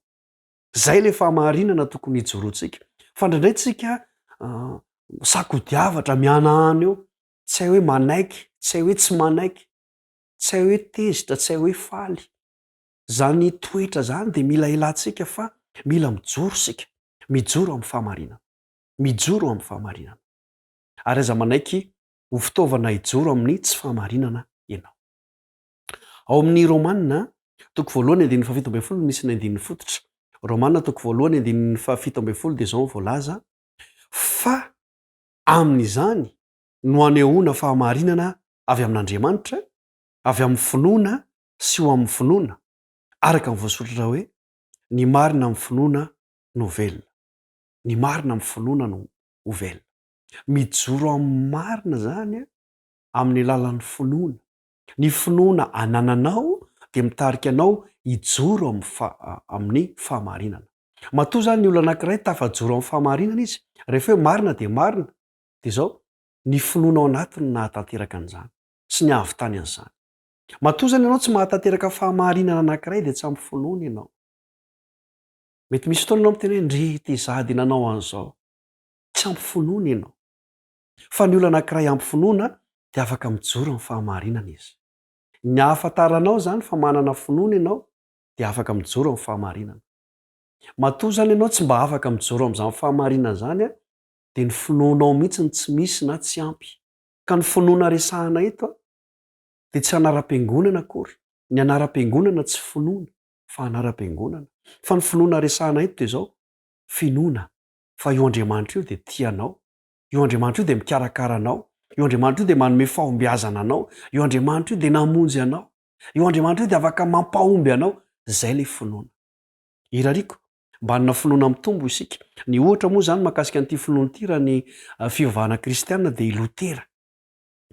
Zay ilay fahamarinana tokony hijoroantsika. Fa indraindray tsika sakodiavatra mihanahana eo, tsy hay hoe manaiky, tsy hay hoe tsy manaiky, tsy hay hoe tezitra, tsy hay hoe faly. Zany toetra zany dia mila ilantsika fa mila mijoro sika. Mijoro amin'ny fahamarinana. Mijoro amin'ny fahamarinana. Ary aza manaiky ho fitaovana hijoro amin'ny tsy fahamarinana ianao. Ao amin'ny Romanina toko 1:7 misy ny 9 Romanina toko 1:7 dia izao voalaza fa amin'izany no anehoana fahamarinana avy amin'Andriamanitra, avy amin'ny finoana sy ho amin'ny finoana, araka ny voasoratra hoe ny marina amin'ny finoana no velona. Ny marina amin'ny finoana no velona. Mijoro amin'ny marina zany amin'ny alalan'ny finoana. Ny finoana anananao dia mitarika anao hijoro amin'ny fahamarinana. Matoa zany ny olona anankiray tafajoro amin'ny fahamarinana izy. Rehefa hoe marina dia marina. Dia izao ny finoana ao anatiny nahatanteraka an'izany sy ny ahavitany an'izany. Matoa zany ianao tsy mahatanteraka fahamarinana anankiray dia tsy ampy finoana ianao. Mety misy fotoana ianao miteny hoe ndre te zady nanao an'izao. Tsy ampy finoana ianao. Fa ny olona anankiray ampy finoana dia afaka mijoro amin'ny fahamarinana izy. Ny ahafantaranao zany fa manana finoana ianao dia afaka mijoro amin'ny fahamarinana. Matoa zany ianao tsy mba afaka mijoro amin'izany fahamarinana zany dia ny finoanao mihitsy tsy misy na tsy ampy. Ka ny finoana resahana eto dia tsy anaram-piangonana akory. Ny anaram-piangonana tsy finoana fa anaram-piangonana. Fa ny finoana resahana eto dia izao finoana fa io Andriamanitra io dia tianao. Io Andriamanitra io dia mikarakara anao. io andriamanitra io dia manome fahombiazana anao, io andriamanitra io dia namonjy anao, io andriamanitra io dia afaka mampahomby anao. Zay le finoana. Irariko mba nina finoana mitombo isika. Ny ohatra moa zany mahakasika an'ity finoana ity raha ny fivavahana kristianina dia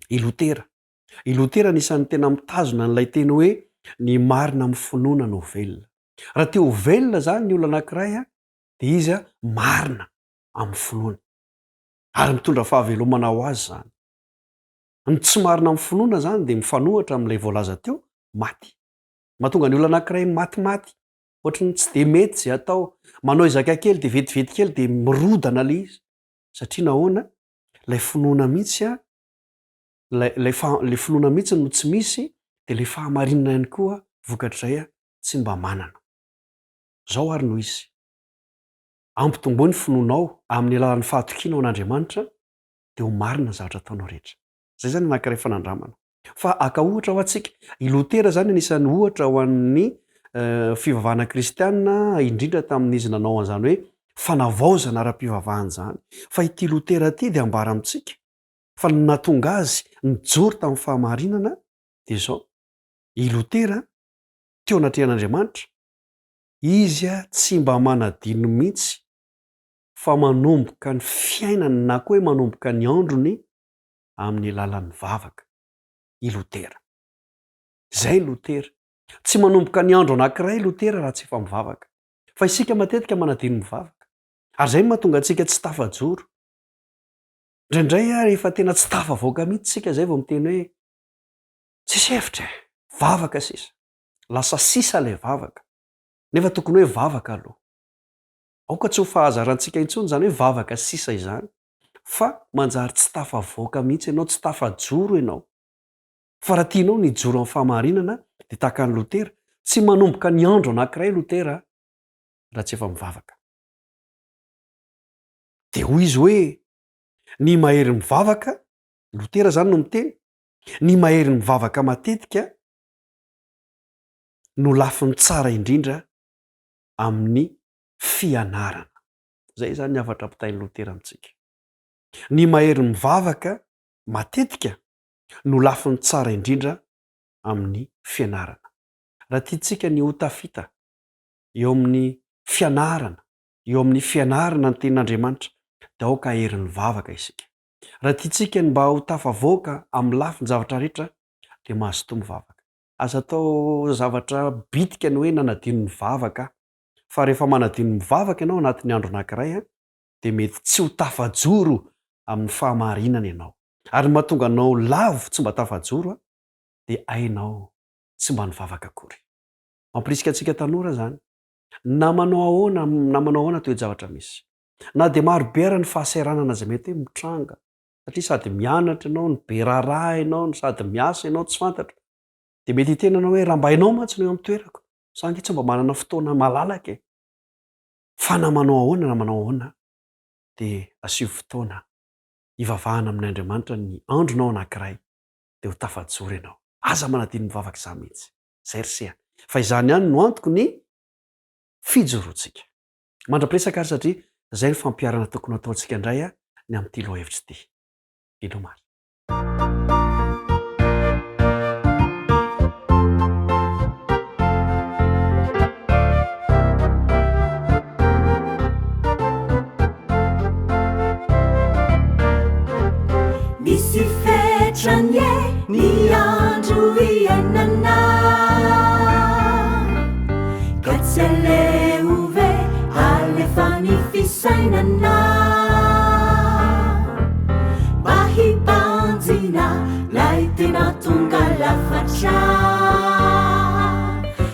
ilotera. Ilotera nisan'ny tena mitazona n'ilay teny hoe ny marina amin'ny finoana no velona. Raha teo velona zany ny olona anankiray dia izy marina amin'ny finoana ary mitondra fahavelomana ho azy zany. Ny tsy marina amin'ny finoana zany dia mifanohatra amin'ilay voalaza teo maty. Mahatonga ny olona anankiray maty ohatrany tsy dia mety zay atao, manao izaka kely dia vetivety kely dia mirodana le izy satria nahoana lay finoana mihitsy le finoana mihitsy no tsy misy dia le fahamarinana ihany koa vokatr'izay tsy mba manana. Zao ary no izy ampitomboa ny finoanao amin'ny alalan'ny fahatokiana ao an'Andriamanitra dia ho marina zavatra ataonao rehetra. Zay zany anankiray fanandramana. Fa aka ohatra ho antsika, ilotera zany anisan'ny ohatra ho an'ny fivavahana kristianina indrindra tamin'izy nanao an'izany hoe fanavaozana ara-pivavahana zany. Fa ity lotera ity dia ambara amintsika fa natonga azy nijoro tamin'ny fahamarinana dia zao. Ilotera teo anatrehan'Andriamanitra, izy tsy mba manadino mihitsy fa manomboka ny fiainany na koa hoe manomboka ny androny amin'ny alalan'ny vavaka. Ilotera. Zay lotera. Tsy manomboka ny andro anankiray lotera raha tsy efa mivavaka. Fa isika matetika manadino mivavaka. Ary zay mahatonga antsika tsy tafajoro. Indraindray rehefa tena tsy tafavoaka mihitsy sika zay vao miteny hoe tsisy hevitra, vavaka sisa. Lasa sisa ilay vavaka. Nefa tokony hoe vavaka aloha. Aoka tsy ho fahazarantsika intsony zany hoe vavaka sisa izany, fa manjary tsy tafavoaka mihitsy ianao, tsy tafajoro ianao. Fa raha tianao ny joro amin'ny fahamarinana dia tahaka ny lotera, tsy manomboka ny andro anankiray lotera raha tsy efa mivavaka. Dia hoy izy hoe ny mahery mivavaka, lotera zany no miteny, ny mahery mivavaka matetika no lafiny tsara indrindra amin'ny fianarana. Zay zany ny afatra ampitain'ny lotera amintsika. Ny mahery mivavaka matetika no lafiny tsara indrindra amin'ny fianarana. Raha tiantsika ny ho tafita eo amin'ny fianarana, eo amin'ny fianarana ny tenin'Andriamanitra dia aoka hery ny vavaka isika. Raha tiantsika ny mba ho tafavoaka amin'ny lafiny zavatra rehetra dia mazotoa mivavaka. Aza atao zavatra bitika ny hoe nanadino ny vavaka, fa rehefa manadino ny vavaka ianao anatin'ny andro anankiray dia mety tsy ho tafajoro amin'ny fahamarinana ianao. Ary mahatonga anao lavo tsy mba tafajoro dia ainao tsy mba nivavaka akory. Mampirisika antsika tanora zany. Na manao ahoana toe-javatra misy. Na dia maro be ary ny fahasahiranana izay mety hoe mitranga. Satria sady mianatra ianao, ny be raharaha ianao, sady miasa ianao tsy fantatra. Dia mety hitenanao hoe raha mba hainao mantsy no eo amin'ny toerako. Sa ange tsy mba manana fotoana malalaka e. Fa na manao ahoana dia asio fotoana hivavahana amin'ny Andriamanitra ny andronao anankiray dia ho tafajoro ianao. Aza manadino mivavaka izany mihitsy. Zay risea. Fa izany ihany no antoko ny fijoroantsika. Mandra-piresaka ary satria zay ny fampiarana tokony ataontsika indray ny amin'ity lohahevitra ity. Ilomary. Misy fetrany ny andro iainana ka tsy alehove alefa ny fisainana mba hibanjina lay tena tonga lafatra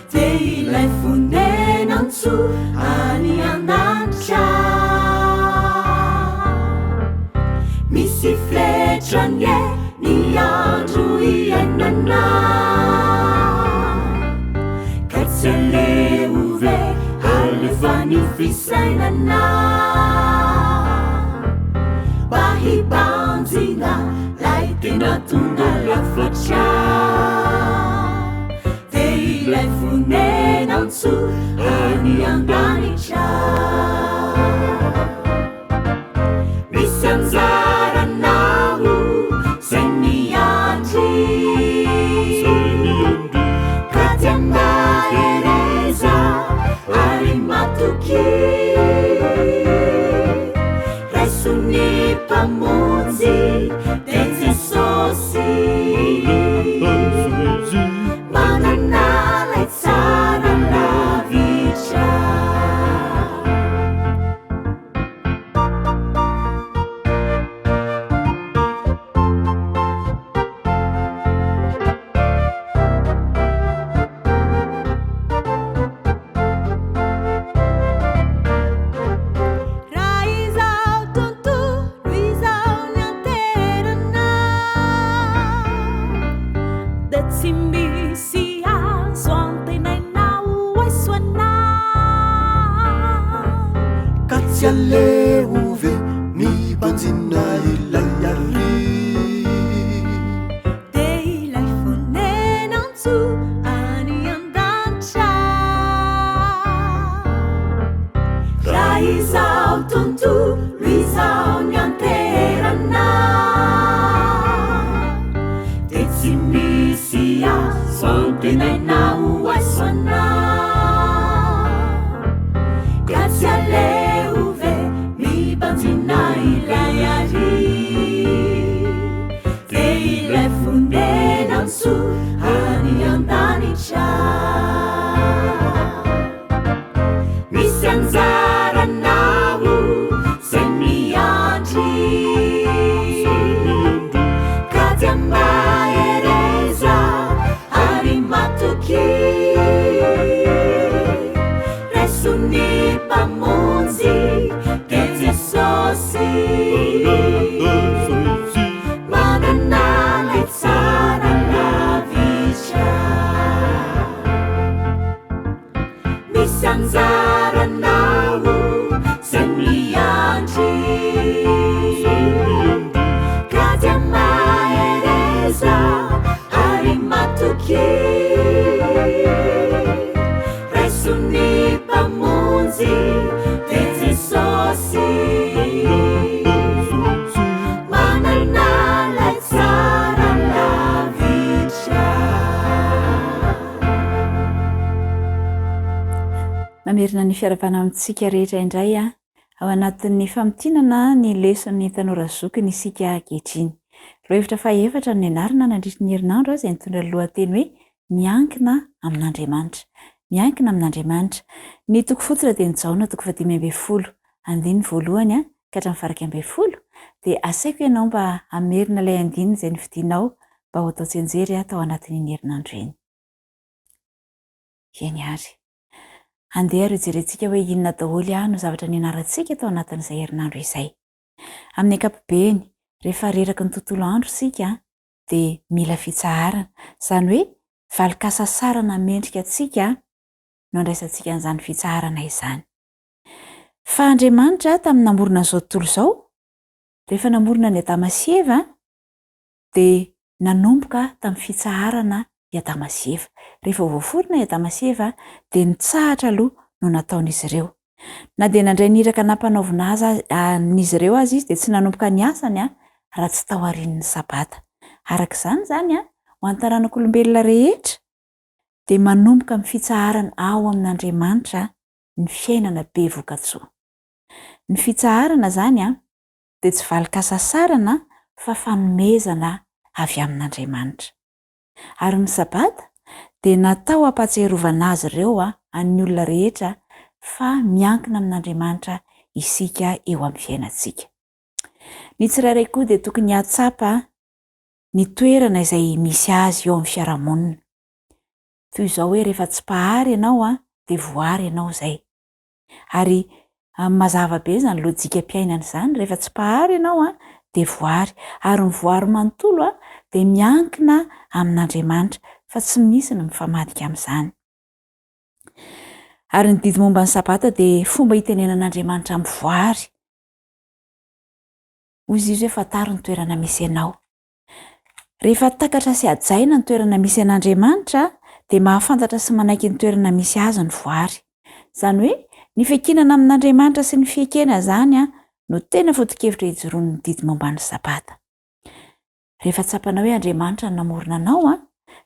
dia ilay fonenantso any an-danitra. Misy fetrany ny andro iainana ka tsy alehove alefa ny fisainana mba hibanjina lay tena tonga lafatra dia ilay fonenantso any an-danitra. Misy anjaranao tsy misy azo ampenainao aisoanao ka tsy aleove mibanjina ilay ary de ilay fonenantso any an-danitra raha izao tontolo izao ny anterana de tsy misy azo ampenainao aisoanao ka tsy aleove mibanjina ilay ary de ilay fonenantso any an-danitra misy anjaranao zay miandry ka dia mahereza ary matoky resony mpamonjy de Jesosy manana lay tsara lavitra misy anjaranao zay miandry ka dia mahereza ary matoky resony mpamonjy de Jesosy manana lay tsara lavitra mamerina ny fiaravana amintsika rehetra indray ao anatin'ny famotinana ny lesony tanora zoky ny isika ankehitriny. Rohevitra fahaefatra ny anarana nandritry ny herinandro izay nitondra ny lohateny hoe miankina amin'Andriamanitra. Miankina amin'Andriamanitra. Ny toko fotsiny dia nijaona toko 5:10 andininy voalohany ka hatramin'ny faraka 10 dia asaiko ianao mba hamerina ilay andininy izay nividinao mba ho atao tsenjery tao anatin'ny herinandro iny. Eny ary. Andeha ary jerentsika hoe inona daholo no zavatra nianarantsika tao anatin'izay herinandro izay. Amin'ny ankapobeny, rehefa reraka ny tontolo andro sika dia mila fitsaharana. Izany hoe valikasasarana mendrika atsika no andraisantsika an'izany fitsaharana izany. Fa Andriamanitra tamin'ny namorona izao tontolo izao, rehefa namorona ny Adama sy Eva dia nanomboka tamin'ny fitsaharana i Adama sy Eva. Rehefa voaforona i Adama sy Eva dia nitsahatra aloha no nataon'izy ireo. Na dia nandray niraka nampanaovina an'izy ireo azy izy dia tsy nanomboka ny asany raha tsy tao aorian'ny sabata. Arak'izany izany ho an'ny taranak'olombelona rehetra dia manomboka amin'ny fitsaharana ao amin'Andriamanitra ny fiainana be voka-tsoa. Ny fitsaharana izany dia tsy valikasasarana fa fanomezana avy amin'Andriamanitra. Ary ny sabata dia natao hampatsiarovana azy ireo an'ny olona rehetra fa miankina amin'Andriamanitra isika eo amin'ny fiainantsika. Ny tsirairay koa dia tokony hatsapa ny toerana izay misy azy eo amin'ny fiarahamonina. Toy izao hoe rehefa tsy pahary ianao dia voary ianao izay. Ary mazava be izany lojika-piainana izany, rehefa tsy pahary ianao dia voary. Ary ny voary manontolo dia miankina amin'Andriamanitra fa tsy misy ny mifamadika amin'izany. Ary ny didy momba ny sabata dia fomba hitenenan'Andriamanitra amin'ny voary. Hoy izy hoe fantaro ny toerana misy ianao. Rehefa takatra sy hajaina ny toerana misy an'Andriamanitra dia mahafantatra sy manaiky ny toerana misy azy ny voary. Izany hoe ny fiankinana amin'Andriamanitra sy ny fiankena izany no tena foto-kevitra hijoroan'ny didy momba ny sabata. Rehefa tsapanao hoe Andriamanitra no namorona anao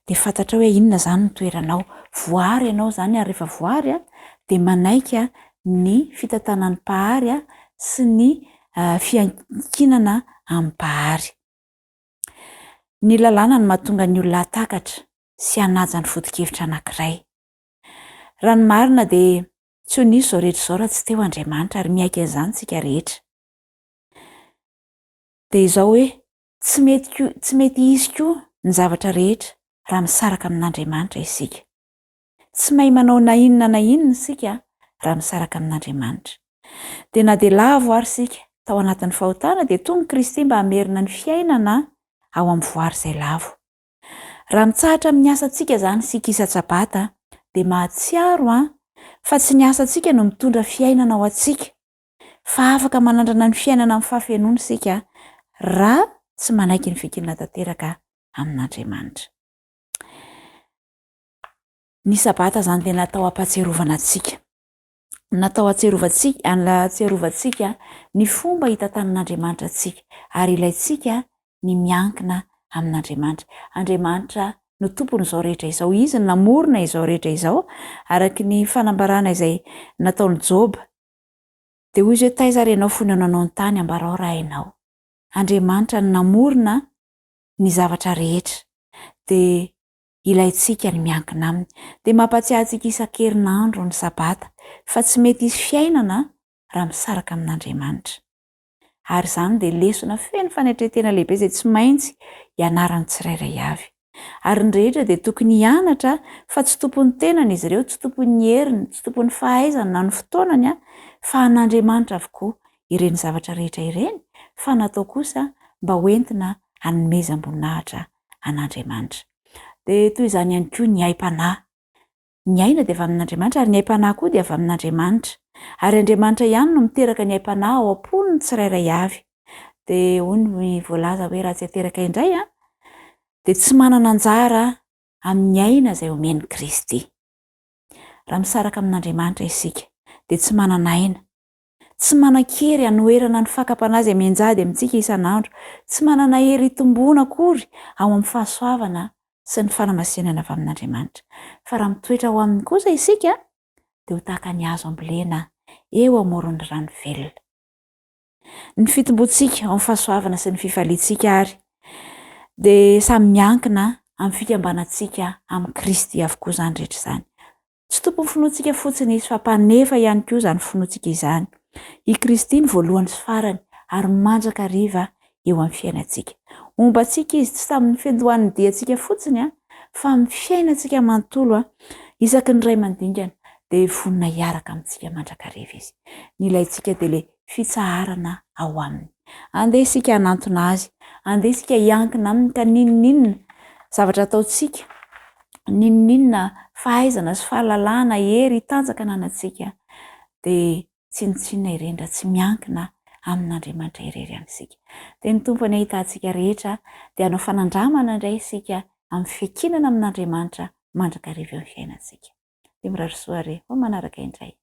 dia fantatra hoe inona izany ny toeranao. Voary ianao izany ary rehefa voary dia manaiky ny fitantanan'ny pahary sy ny fiankinana amin'ny pahary. Ny lalàna no mahatonga ny olona hatakatra sy hanaja ny foto-kevitra anankiray. Raha ny marina dia tsy ho nisy izao rehetra izao raha tsy teo Andriamanitra ary miaiky an'izany tsika rehetra. Dia izao hoe tsy mety izy koa ny zavatra rehetra raha misaraka amin'Andriamanitra isika. Tsy mahay manao na inona isika raha misaraka amin'Andriamanitra. Dia na dia lavo ary isika tao anatin'ny fahotana dia tonga Kristy mba hamerina ny fiainana ao amin'ny voary izay lavo. Raha mitsahatra amin'ny asantsika izany sika isa-tsabata dia mahatsiaro fa tsy ny asantsika no mitondra fiainana ao antsika, fa afaka manandrana ny fiainana amin'ny fahafenoana sika raha tsy manaiky ny fikirana tanteraka amin'Andriamanitra. Ny sabata izany dia natao hampatsiarovana antsika. Natao hatsiarovantsika ny fomba hitantanan'Andriamanitra antsika ary ilayntsika ny miankina amin'Andriamanitra. Andriamanitra no tompon'izao rehetra izao. Izy namorona izao rehetra izao araka ny fanambarana izay nataon'i Joba. Dia hoy izy hoe taiza renao fonenanao ny tany ambarao raha hainao. Andriamanitra no namorona ny zavatra rehetra. Dia ilayntsika ny miankina aminy. Dia mampatsiahy antsika isan-kerinandro ny sabata fa tsy mety hisy fiainana raha misaraka amin'Andriamanitra. Ary izany dia lesona feno fanetretena lehibe izay tsy maintsy ianaran'ny tsirairay avy. Ary ny rehetra dia tokony hianatra fa tsy tompon'ny tenany izy ireo, tsy tompon'ny heriny, tsy tompon'ny fahaizany na ny fotoanany fa an'Andriamanitra avokoa ireny zavatra rehetra ireny, fa natao kosa mba hoentina hanomezam-boninahitra an'Andriamanitra. Dia toy izany ihany koa ny aim-panahy. Ny aina dia avy amin'Andriamanitra ary ny aim-panahy koa dia avy amin'Andriamanitra. Ary Andriamanitra ihany no miteraka ny aim-panahy ao am-pon'ny tsirairay avy. Dia hoy voalaza hoe raha tsy ateraka indray dia tsy manana anjara amin'ny aina izay omen'i Kristy. Raha misaraka amin'Andriamanitra isika dia tsy manana aina, tsy manan-kery hanoerana ny fakam-panahy izay mianjady amintsika isan'andro, tsy manana hery hitomboana akory ao amin'ny fahasoavana sy ny fanamasinana avy amin'Andriamanitra. Fa raha mitoetra ao aminy kosa isika dia ho tahaka ny hazo ambolena eo amoron'ny rano velona. Ny fitombontsika ao amin'ny fahasoavana sy ny fifaliantsika ary dia samy miankina amin'ny fikambanantsika amin'ny Kristy avokoa izany rehetra izany. Tsy tompon'ny finoantsika fotsiny izy fa mpanefa ihany koa izany finoantsika izany. I Kristy ny voalohany sy farany ary mandrakariva eo amin'ny fiainantsika. Ombantsika izy tsy tamin'ny fiandohan'ny diantsika fotsiny fa amin'ny fiainantsika manontolo isaky ny ray mandingana dia vonona hiaraka amintsika mandrakariva izy. Ny ilayntsika dia ilay fitsaharana ao aminy. Andeha isika hanantona azy, andeha isika hiankina aminy ka ninonninona zavatra ataontsika, ninonninona fahaizana sy fahalalana hery hitanjaka ananantsika dia tsinotsinona ireny raha tsy miankina amin'Andriamanitra irery ihany isika. Dia ny tompony ahitantsika rehetra dia hanao fanandramana indray isika amin'ny fiakinana amin'Andriamanitra mandrakariva eo amin'ny fiainantsika. Dia mirarisoa re ho manaraka indray.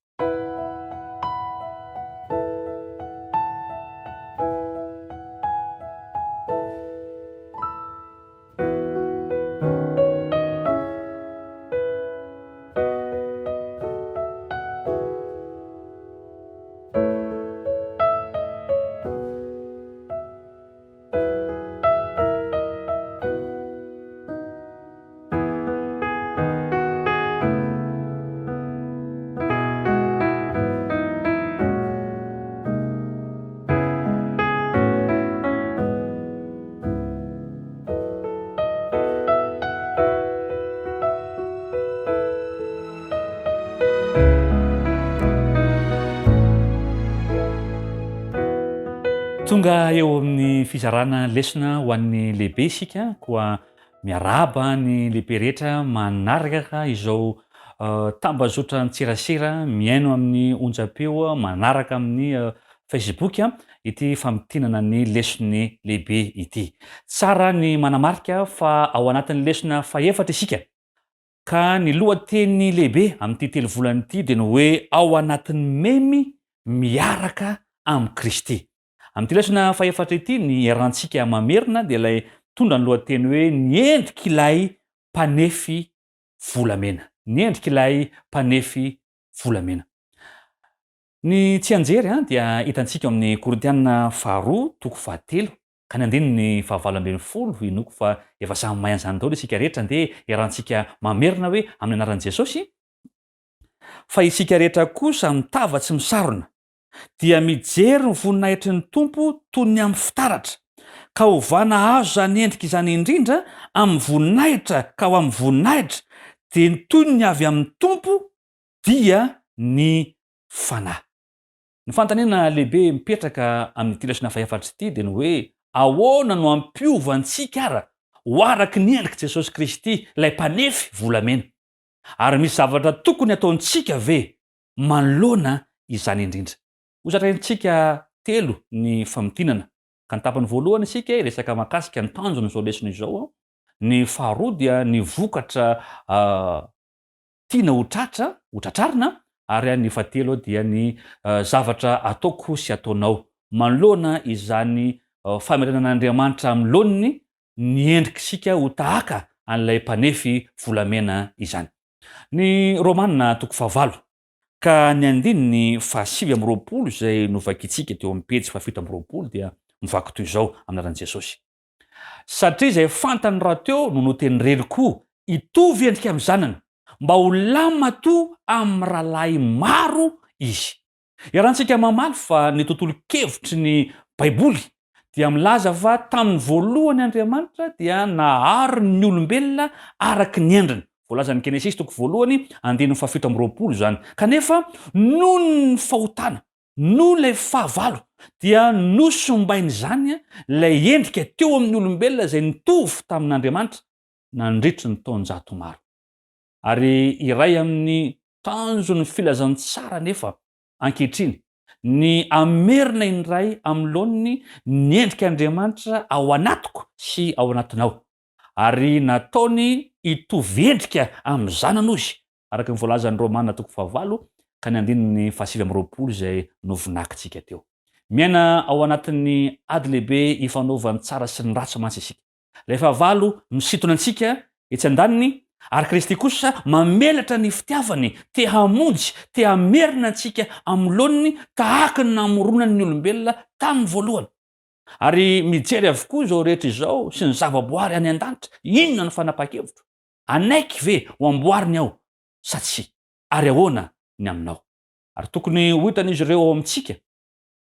Tonga eo amin'ny fizarana lesona ho an'ny lehibe isika koa miaraba ny lehibe rehetra manaraka izao tambazotra tserasera miaino amin'ny onjam-peo manaraka amin'ny Facebook ity famitinana ny lesony lehibe ity. Tsara ny manamarika fa ao anatin'ny lesona faefatra isika ka ny lohateny lehibe amin'ity telo volana ity dia ny hoe ao anatin'ny memy miaraka amin'ny Kristy. Amin'ity lesona faefatra ity ny iarahantsika mamerina dia ilay tondra ny lohateny hoe niendrika ilay mpanefy volamena. Niendrika ilay mpanefy volamena. Ny tsy anjery dia hitantsika amin'ny Korintianina faharoa toko fahatelo ka ny andininy fahavalo ambin'ny folo inoko fa efa samy mahay an'izany daholo isika rehetra dia iarahantsika mamerina hoe amin'ny anaran'i Jesosy fa isika rehetra kosa mitavatsy misarona dia mijery ny voninahitry ny Tompo toy ny amin'ny fitaratra ka ovana azo izany endrika izany indrindra amin'ny voninahitra ka ho amin'ny voninahitra dia ny toy ny avy amin'ny Tompo dia ny fanahy. Ny fanontaniana lehibe mipetraka amin'ny ity lesona faefatra ity dia ny hoe ahoana no ampiovantsika ara ho araky ny endriky Jesosy Kristy lay mpanefy volamena. Ary misy zavatra tokony ataontsika ve manoloana izany indrindra. Hozatraintsika telo ny famotinana. Ka ny tapany voalohany isika resaka mahakasika ny tanjony izao lesona izao. Ny faharoa dia ny vokatra tiana hotratrarina, ary ny fahatelo dia ny zavatra ataoko sy ataonao manoloana izany famerenan'Andriamanitra am'loniny ny endrikisika ho tahaka an'ilay mpanefy volamena izany. Ny Romanina 7 ka ny andininy 7:20 izay novakitsika teo amin'ny pejy 7:20 dia mivaky toy izao amin'anaran'i Jesosy. Satria izay fantany raha teo no noteny reny koa hitovy endrika amin'ny zanany mba ho lamina to amin'ny rahalahy maro izy. Iarahantsika mamaly fa ny tontolo kevitry ny Baiboly dia milaza fa tamin'ny voalohany Andriamanitra dia nahary ny olombelona araky ny endriny. Voalazan'ny Genesis 1:7 zany. Kanefa noho ny fahotana, noho lay fahavalo dia nosombainy zany lay endrika teo amin'ny olombelona izay nitovy tamin'Andriamanitra nandritry ny taonjato maro. Ary iray amin'ny tanjon'ny filazantsara nefa ankehitriny ny amerina indray am'loniny ny endrik'Andriamanitra ao anatiko sy ao anatinao, ary nataony hitovy endrika amin'ny zanany ozy, araka ny voalazan'ny Romanina 7 ka ny andininy 7:20 izay novinakitsika teo. Miaina ao anatin'ny ady lehibe ifanaovan'ny tsara sy ny ratsy mantsy isika. Lay fahavalo misintona antsika etsy andaniny, ary Kristy kosa mamelatra ny fitiavany, te hamonjy, te hamerina antsika am'loniny tahaka ny namoronany ny olombelona tamin'ny voalohany. Ary mijery avokoa izao rehetra izao sy ny zavaboary any an-danitra, inona ny fanapa-kevitro? Anaiky ve ho amboariny aho sa tsy? Ary ahoana ny aminao? Ary tokony ho hitan'izy ireo ao amintsika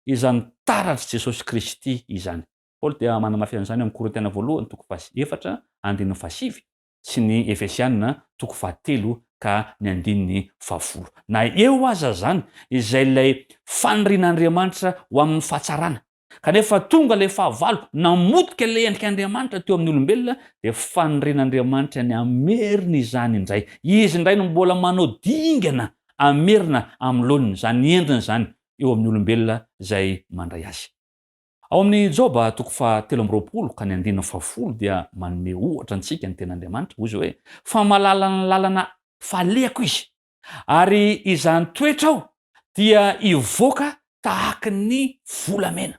izany taratry Jesosy Kristy izany. Paoly dia manamafy an'izany amin'ny Korintiana 1:4 sy ny Efesianina 3 ka ny andininy 10. Na eo aza zany izay lay fanirian'Andriamanitra ho amin'ny fahatsarana. Kanefa tonga lay fahavalo namotika lay endrik'Andriamanitra teo amin'ny olombelona dia fanirian'Andriamanitra ny amerina izany indray. Izy indray no mbola manao dingana amerina am'loniny zany endriny zany eo amin'ny olombelona izay mandray azy. Ao amin'ny Joba 3:13 ka ny andininy 10 dia manome ohatra antsika ny ten'Andriamanitra, hoy izy hoe fa mahalala ny lalana falehako izy, ary izany toetrao dia ivoaka tahaka ny volamena.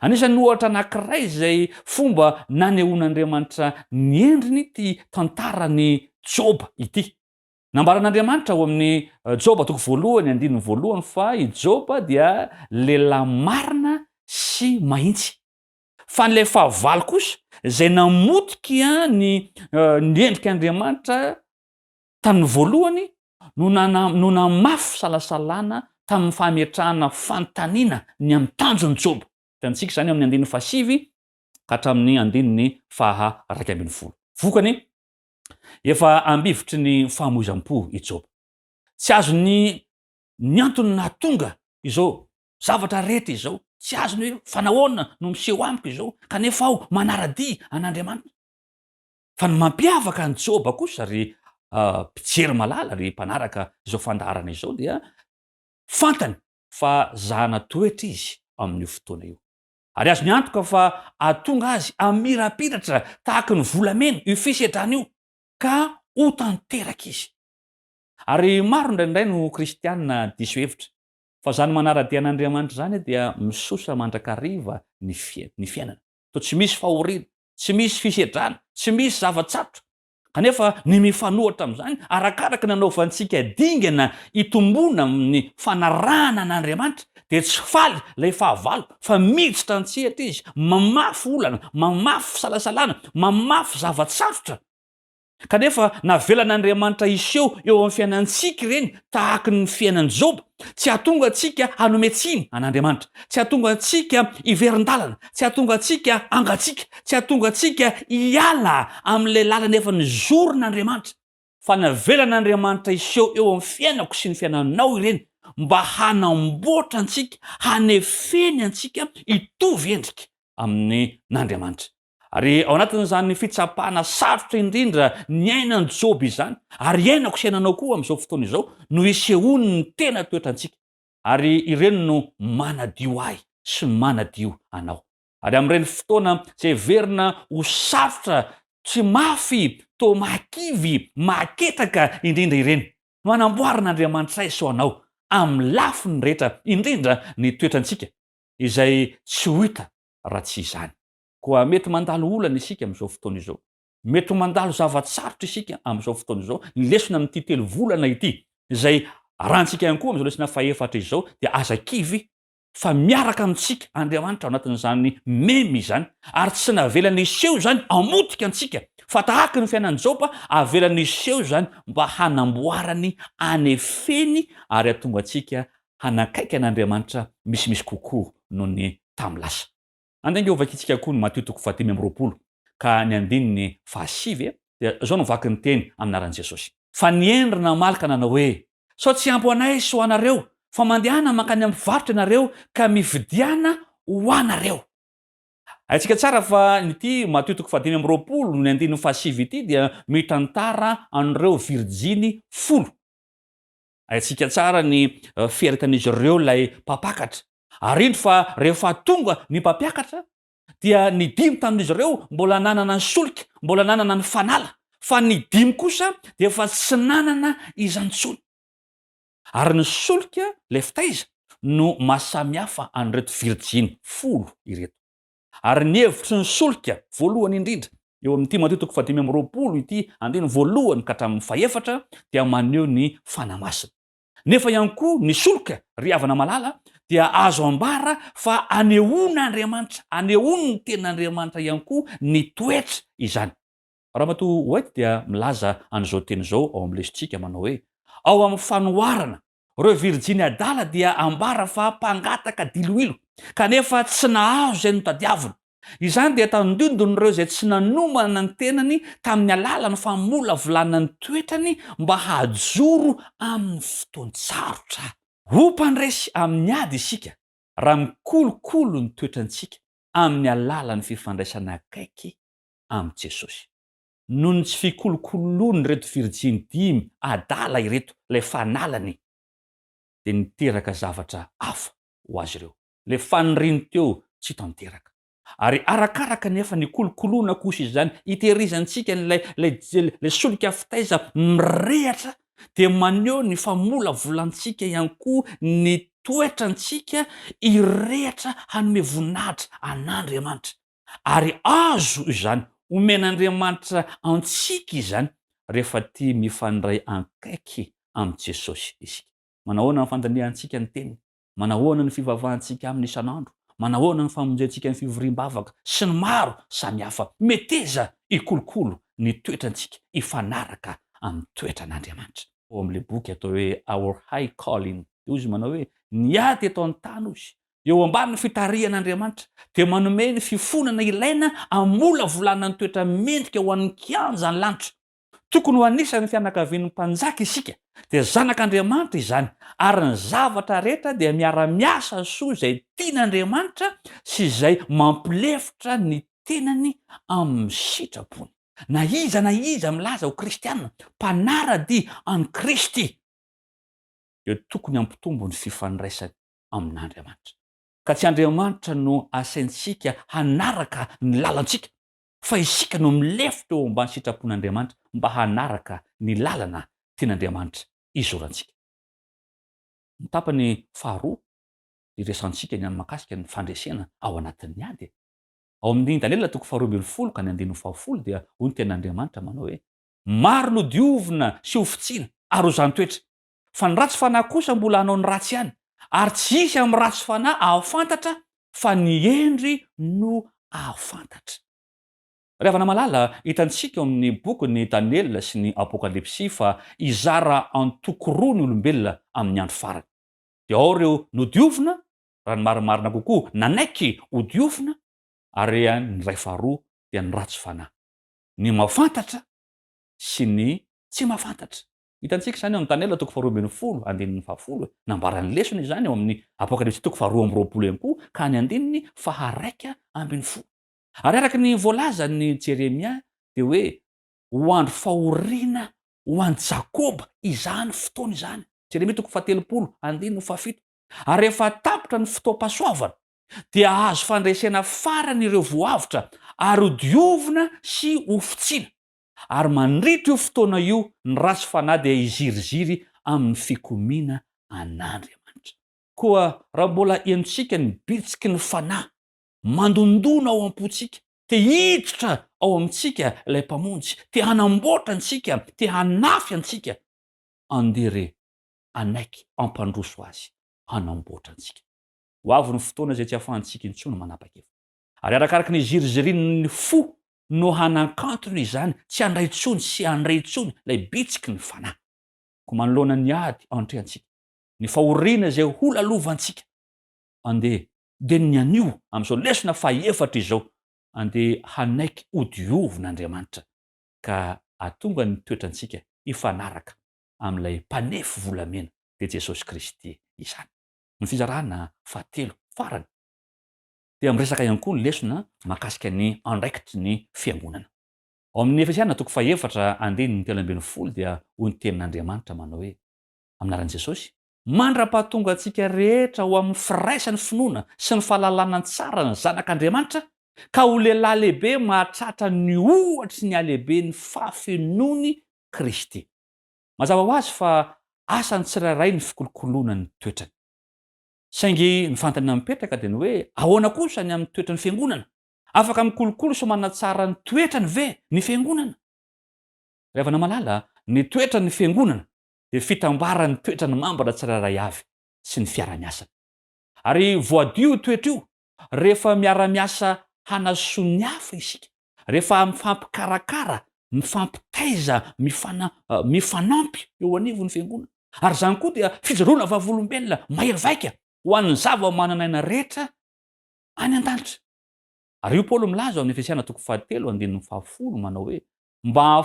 Anisan'ny ohatra anankiray izay fomba nanehoan'Andriamanitra ny endriny ty tantarany Joba ity. Nambaran'Andriamanitra ao amin'ny Joba 1:1 fa i Joba dia lehilahy marina sy mahitsy. Fa n'ilay fahavalo kosa izay namotika ny endrik'Andriamanitra tamin'ny voalohany no namafy salasalana tamin'ny fametrahana fanontaniana ny amin'ny tanjon'ny Joba. Hitantsika zany amin'ny andininy 7 ka hatramin'ny andininy 20. Vokany efa ambivitry ny fahamoizam-po i Joba. Tsy azo ny antony nahatonga izao zavatra rehetra izao, tsy azo ny hoe fa nahoana no miseho amiko izao kanefa aho manara-dia an'Andriamanitra. Fa ny mampiavaka ny Joba kosa ry mpijery malala, ry mpanaraka izao fandaharana izao dia fantany fa zahana toetra izy amin'io fotoana io. Ary azo ny antoka fa ahatonga azy amirapiratra tahaka ny volamena io fisedrana io ka ho tanteraka izy. Ary maro indraindray no kristianina diso hevitra fa zany manara-dia an'Andriamanitra zany dia misosa mandrakariva ny fiainana. To tsy misy fahoriana, tsy misy fisedrana, tsy misy zava-tsarotra. Kanefa ny mifanohatra amin'izany arakaraka nanaovantsika dingana hitombona amin'ny fanarahana an'Andriamanitra dia tsy faly lay fahavalo fa miditra antsehatra izy, mamafy olana, mamafy salasalana, mamafy zava-tsarotra. Kanefa navelan'Andriamanitra iseho eo amin'ny fiainantsika ireny tahaka ny fiainan' Joba, tsy hahatonga antsika hanome tsiny an'Andriamanitra, tsy hahatonga antsika hiverin-dalana, tsy hahatonga antsika angatsika, tsy hahatonga antsika hiala amin'ilay lalana efa nizorun'Andriamanitra, fa navelan'Andriamanitra iseho eo amin'ny fiainako sy ny fiainanao ireny mba hanamboatra antsika, hanefeny antsika hitovy endrika amin'ny n'Andriamanitra. ary ao anatin'izany fitsapahana sarotra indrindra ny ainany joby izany ary iainako sy ainanao koa amin'izao fotoana izao no isehony ny tena toetrantsika ary ireny no manadio ahy sy manadio anao ary amin'ireny fotoana zay verina ho sarotra tsy mafy to makivy maketaka indrindra ireny manamboaran'Andriamanitra iso anao amin'ny lafiny rehetra indrindra ny toetrantsika izay tsy ho hita raha tsy izany koa mety mandalo olana isika amin'izao fotoana izao mety mandalo zavatsarotra isika amin'izao fotoana izao ny lesona amin'ity telo volana ity izay rahantsika ihany koa amin'izao lesona faefatra izao dia aza kivy fa miaraka amintsika Andriamanitra ao anatin'izany memy izany ary tsy navelany iseho zany amotika antsika fa tahaka ny fiainan'ny Joba avelany iseho zany mba hanamboarany anefeny ary atonga antsika hanakaiky an'Andriamanitra misimisy kokoa noho ny tam'lasa. Andenga ovakitsika koa ny Mateo 5:20 ka ny andininy 7 dia zao no vaky ny teny amin'anaran'i Jesosy. Fa niendrina malaka nanao hoe sao tsy ampy anay sy ho anareo fa mandehana mankany amin'ny varotra ianareo ka mividiana ho anareo. Aitsika tsara fa nity Mateo 5:20 ny andininy 7 ity dia mitantara an'ireo virjiny 10. Aitsika tsara ny fiaritan'izy ireo lay mpapakatra. Ary indro fa rehefa tonga ny mpampiakatra dia ny 5 tamin'izy ireo mbola nanana ny solika, mbola nanana ny fanala, fa ny 5 kosa dia efa tsy nanana izantsony. Ary ny solika le fitaiza no mahasamihafa an'ireto virjiny 10 ireto. Ary ny hevitry ny solika voalohany indrindra eo amin'ity Mateo 5:20 ity andiny voalohany ka hatramin'ny 4 dia maneho ny fanamasina. Nefa ihany koa ny solika ry havana malala dia azo ambara fa anehoan'Andriamanitra, anehoany ny ten'Andriamanitra ihany koa ny toetra izany. Ramatoa White dia milaza an'izao teny izao ao am'lesitsika manao hoe ao amin'ny fanoharana ireo virjiny adala dia ambara fa mpangataka diloilo kanefa tsy nahazo izay notadiavina. Izany dia tandondon'ireo izay tsy nanomana ny tenany tamin'ny alalany fa mola volana ny toetrany mba hajoro amin'ny fotoan-tsarotra. Ho mpandresy amin'ny ady isika raha mikolokolo ny toetrantsika amin'ny alalan'ny fifandraisana akaiky amin'i Jesosy. Noho ny tsy fikolokoloany reto virjiny 5 adala ireto lay fanalany dia niteraka zavatra hafa ho azy ireo. Le faniriny teo tsy tanteraka. Ary arakaraka nefa ny kolokoloana kosa izany itehirizantsika le solika fitaiza mirehatra dia maneho ny famola volantsika ihany koa ny toetrantsika irehatra hanome voninahitra an'Andriamanitra. Ary azo izany omen'Andriamanitra antsika izany rehefa tia mifandray ankaiky amin'i Jesosy isika. Manahoana ny fandanihantsika ny teniny, manahoana ny fivavahantsika amin'ny isan'andro, manahoana ny famonjentsika ny fivoriam-bavaka sy ny maro samihafa meteza ikolokolo ny toetrantsika ifanaraka amin'ny toetran'Andriamanitra. Ao amin'ilay boky atao hoe Our High Calling dia izy manao hoe niady eto an-tany ozy eo ambanin'ny fitarihan'Andriamanitra dia manome ny fifonana ilaina amola volana ny toetra mendrika ho an'ny kianja ny lanitra. Tokony ho anisan'ny fianakavian'ny mpanjaka isika dia zanak'Andriamanitra izany ary ny zavatra rehetra dia miara-miasa soa izay tian'Andriamanitra sy izay mampilefitra ny tenany amin'ny sitrapony. Na iza milaza ho kristianina, mpanara-dia an'i Kristy dia tokony hampitombo ny fifandraisany amin'Andriamanitra. Ka tsy Andriamanitra no asaintsika hanaraka ny lalantsika, fa isika no milefitra eo ambany sitrapon'Andriamanitra mba hanaraka ny lalana tian'Andriamanitra izorantsika. Ny tapany faharoa iresantsika ny mahakasika ny fandresena ao anatin'ny ady. Ao amin'ny Daniela 2:12 ka ny 10 dia hoy ny ten'Andriamanitra manao hoe maro no diovina sy ho fitsiana ary ho zany toetra, fa ny ratsy fanahy kosa mbola hanao ny ratsy ihany, ary tsy hisy amin'ny ratsy fanahy ahafantatra fa ny endry no ahafantatra. Ry havana malala, hitantsika amin'ny bokin'ny Daniela sy ny Apokalipsy fa izara antoko roa ny olombelona amin'ny andro farany. Dia ao ireo no diovina, raha ny marimarina kokoa nanaiky ho diovina, ary ny ray faharoa dia ny ratsy fanahy, ny mahafantatra sy ny tsy mahafantatra. Hitantsika izany eo amin'ny Daniela 2:12 andininy 10 nambarany lesona izany eo amin'ny Apokalipsy 2:20 ihany koa ka ny andininy 1:9. ary araka ny voalaza ny Jeremia dia hoe ho andro fahoriana ho an'ny Jakoba izany fotoana izany. Jeremia 7:1-7. Ary rehefa tapitra ny fotoam-pahasoavana dia azo fandraisana farany ireo voavitra ary hodiovina sy hofitsiana. Ary mandritra io fotoana io ny ratsy fanahy dia iziriziry amin'ny fikomiana an'Andriamanitra. Koa raha mbola henontsika ny bitsiky ny fanahy mandondona ao am-pontsika, te hiditra ao amintsika ilay mpamonjy, te hanamboatra antsika, te hanafy antsika, andere anaiky ampandroso azy, hanamboatra antsika. Ho avy ny fotoana izay tsy ahafahantsika intsony manapa-kevitra. Ary arakaraka ny zirizirian'ny fo no hanakantony izany, tsy handray intsony sy handray intsony ilay bitsiky ny fanahy. Ko manoloana ny ady antrehantsika, ny fahoriana izay ho lalovantsika, andeha dia ny anio amin'izao lesona faefatra izao, andeha hanaiky hodiovon'Andriamanitra ka ahatonga ny toetrantsika hifanaraka amin'ilay mpanefy volamena dia Jesosy Kristy izany. Ny fizarana fahatelo farany dia miresaka ihany koa ny lesona mahakasika ny andraikitry ny fiangonana. Ao amin'ny Efesiana 4:1-20 dia hoy ny tenin'Andriamanitra manao hoe amin'ny anaran'i Jesosy, mandra-pahatonga antsika rehetra ho amin'ny firaisan'ny finoana sy ny fahalalana tsara ny zanak'Andriamanitra, ka ho lehilahy lehibe mahatratra ny ohatry ny alehibe ny fahafenony Kristy. Mazava ho azy fa asany tsirairay ny fikolokoloana ny toetrany. Saingy ny fantany mipetraka dia ny hoe ahoana kosa ny amin'ny toetrany fiangonana? Afaka mikolokolo sy manatsara ny toetrany ve ny fiangonana? Rehefa namalala ny toetrany fiangonana dia fitambaran'ny toetrany mambara tsirairay avy sy ny fiara-miasany. Ary voadio toetra io rehefa miara-miasa hanasoa ny hafa isika, rehefa mifampikarakara, mifampitaiza, mifanampy eo anivon'ny fiangonana. Ary izany koa dia fijoroana vavolombelona mahery vaika ho an'ny zava-manan'aina rehetra any an-danitra. Ary io Paoly milaza ao amin'ny Efesiana 4:7-10 manao hoe mba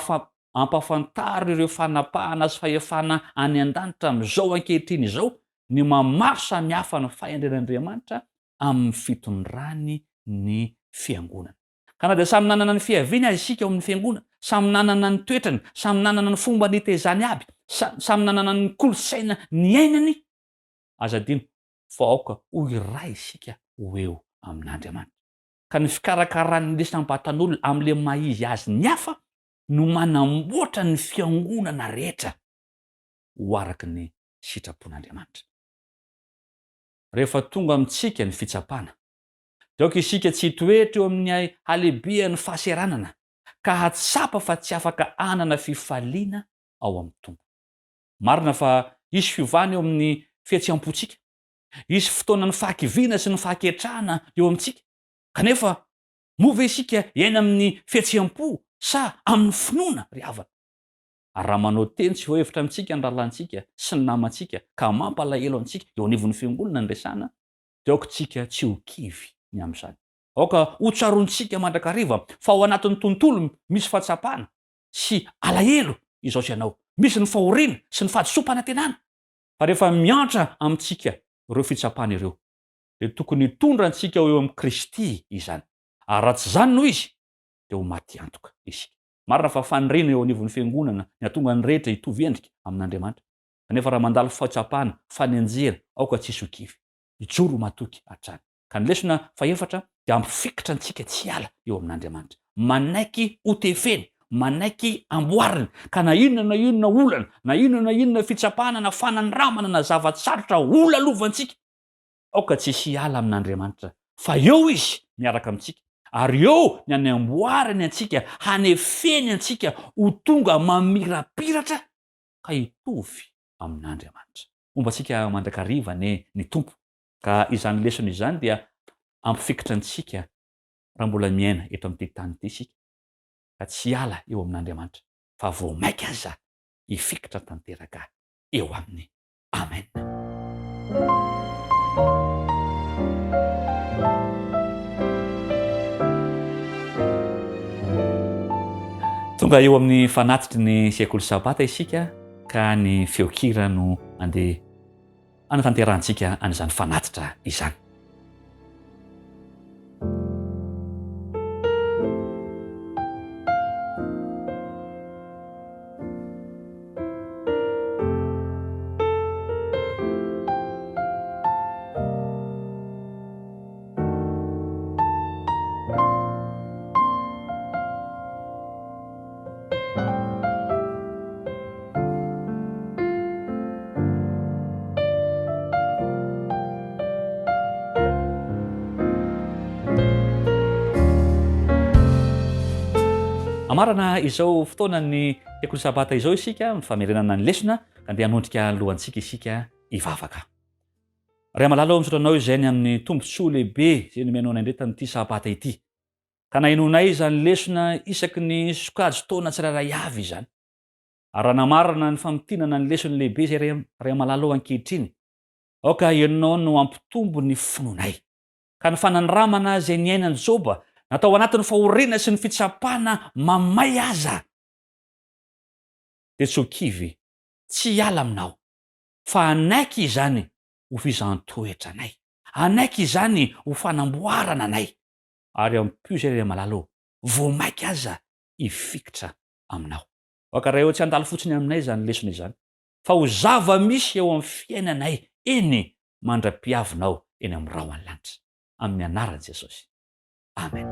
ampafantaro ireo fanapahana sy fahefana any an-danitra amin'izao ankehitriny izao ny mamaro samihafa ny fahendren'Andriamanitra amin'ny fitondrany ny fiangonana. Ka na dia samy nanana ny fiaviany azy isika ao amin'ny fiangonana, samy nanana ny toetrany, samy nanana ny fomba nitezany aby, samy nanana ny kolosaina ny ainany, aza dino fa aoka ho iray isika ho eo amin'Andriamanitra. Ka ny fikarakarany lesam-batan'olona amin'ilay maizy azy ny hafa no manamboatra ny fiangonana rehetra ho araky ny sitrapon'Andriamanitra. Rehefa tonga amintsika ny fitsapana, dia aoka isika tsy hitoetra eo amin'ny halebian'ny fahaseranana ka hatsapa fa tsy afaka hanana fifaliana ao amin'ny tompo. Marina fa isy fiovana eo amin'ny fihetsehampontsika, isy fotoana ny fahakiviana sy ny fahaketrahana eo amintsika, kanefa move isika iaina amin'ny fihetseham-po sa amin'ny finoana ry havana. Ary raha manao teny tsy voahevitra amintsika ny rahalantsika sy ny namantsika ka mampalahelo antsika eo anivon'ny fiangonana ny resana, dia aoka tsika tsy ho kivy ny amin'izany. Aoka ho tsarontsika mandrakariva fa ao anatin'ny tontolo misy fahatsapana sy alahelo izao sy ianao, misy ny fahoriana sy ny fahadisom-panantenana. Fa rehefa miantra amintsika ireo fitsapana ireo, dia tokony hitondra antsika eo amin'ny Kristy izany. Ary raha tsy izany noho izy dia ho maty antoka isika. Marina fa faniriana eo anivon'ny fiangonana ny ahatonga ny rehetra hitovy endrika amin'Andriamanitra. Kanefa raha mandalo fahatsapana, fanenjera, aoka tsisy ho kivy, hijoro matoky hatrany. Ka ny lesona faefatra dia ampifikitra antsika tsy ala eo amin'Andriamanitra, manaiky hotefeny, manaiky amboarina, ka na inona olana, na inona fitsapana na fanandramana na zavatsarotra ho lalovantsika, aoka tsisy ala amin'Andriamanitra, fa eo izy miaraka amintsika. Ary eo ny hanamboarany antsika, hanefeny antsika ho tonga mamirapiratra ka hitovy amin'Andriamanitra. Ombantsika mandrakariva ny tompo. Ka izany lesona izany dia ampifikitra antsika raha mbola miaina eto amin'ity tany ity isika, ka tsy ala eo amin'Andriamanitra, fa vao maika aza hifikitra tanteraka eo aminy. Amen. Tonga eo amin'ny fanatitry ny sekoly sabata isika, ka ny feokira no andeha anatanterantsika an'izany fanatitra izany. amarana izao fotoana ny ekolo sabata izao isika mifamerenana ny lesona ka andeha hanondrika lohantsika isika ivavaka. Ray malala ao misotranao izay ny amin'ny tombontsoa lehibe zay nomenao nandretanyity sabata ity. Ka nainonay izany lesona isaky ny sokajy taona tsirairay avy izany. Ary namarana ny famtinana ny lesony lehibe zay ray malala ao ankehitriny. Aoka ianao no ampitombo ny finoanay. Ka ny fanandramana zay niainany Joba natao anatin'ny fahoriana sy ny fitsapana mamay aza. Dia tsokivy, tsy hiala aminao, fa anaiky izany ho fizantoetra anay. Anaiky izany ho fanamboarana anay. Ary ampio zay ray malala ao, voamaiky aza ifikitra aminao. Oka raha eo tsy handalo fotsiny aminay izany lesona izany, fa ho zava-misy eo amin'ny fiainanay eny mandra-piavinao eny amin'ny rahona lanitra. Amin'ny anaran'i Jesosy. Amen.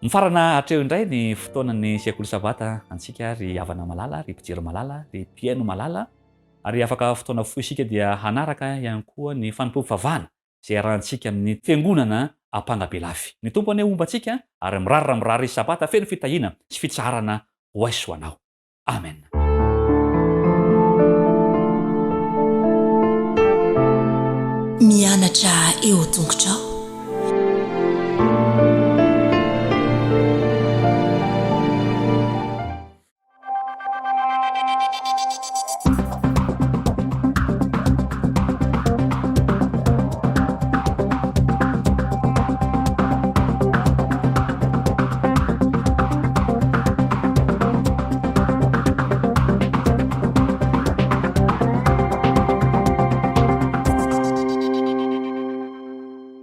Mifarana hatreo indray ny fotoanan'ny sekoly sabata antsika ry havana malala, ry mpijery malala, ry mpiaino malala. Ary afaka fotoana foy isika dia hanaraka ihany koa ny fanompoam-pivavahana izay arahantsika amin'ny fiangonana Ampangabelafy. Ny tompo ane ombantsika ary mirary sabata feno fitahiana sy fitsarana ho aiso anao. Amen. Mianatra eo tongotrao.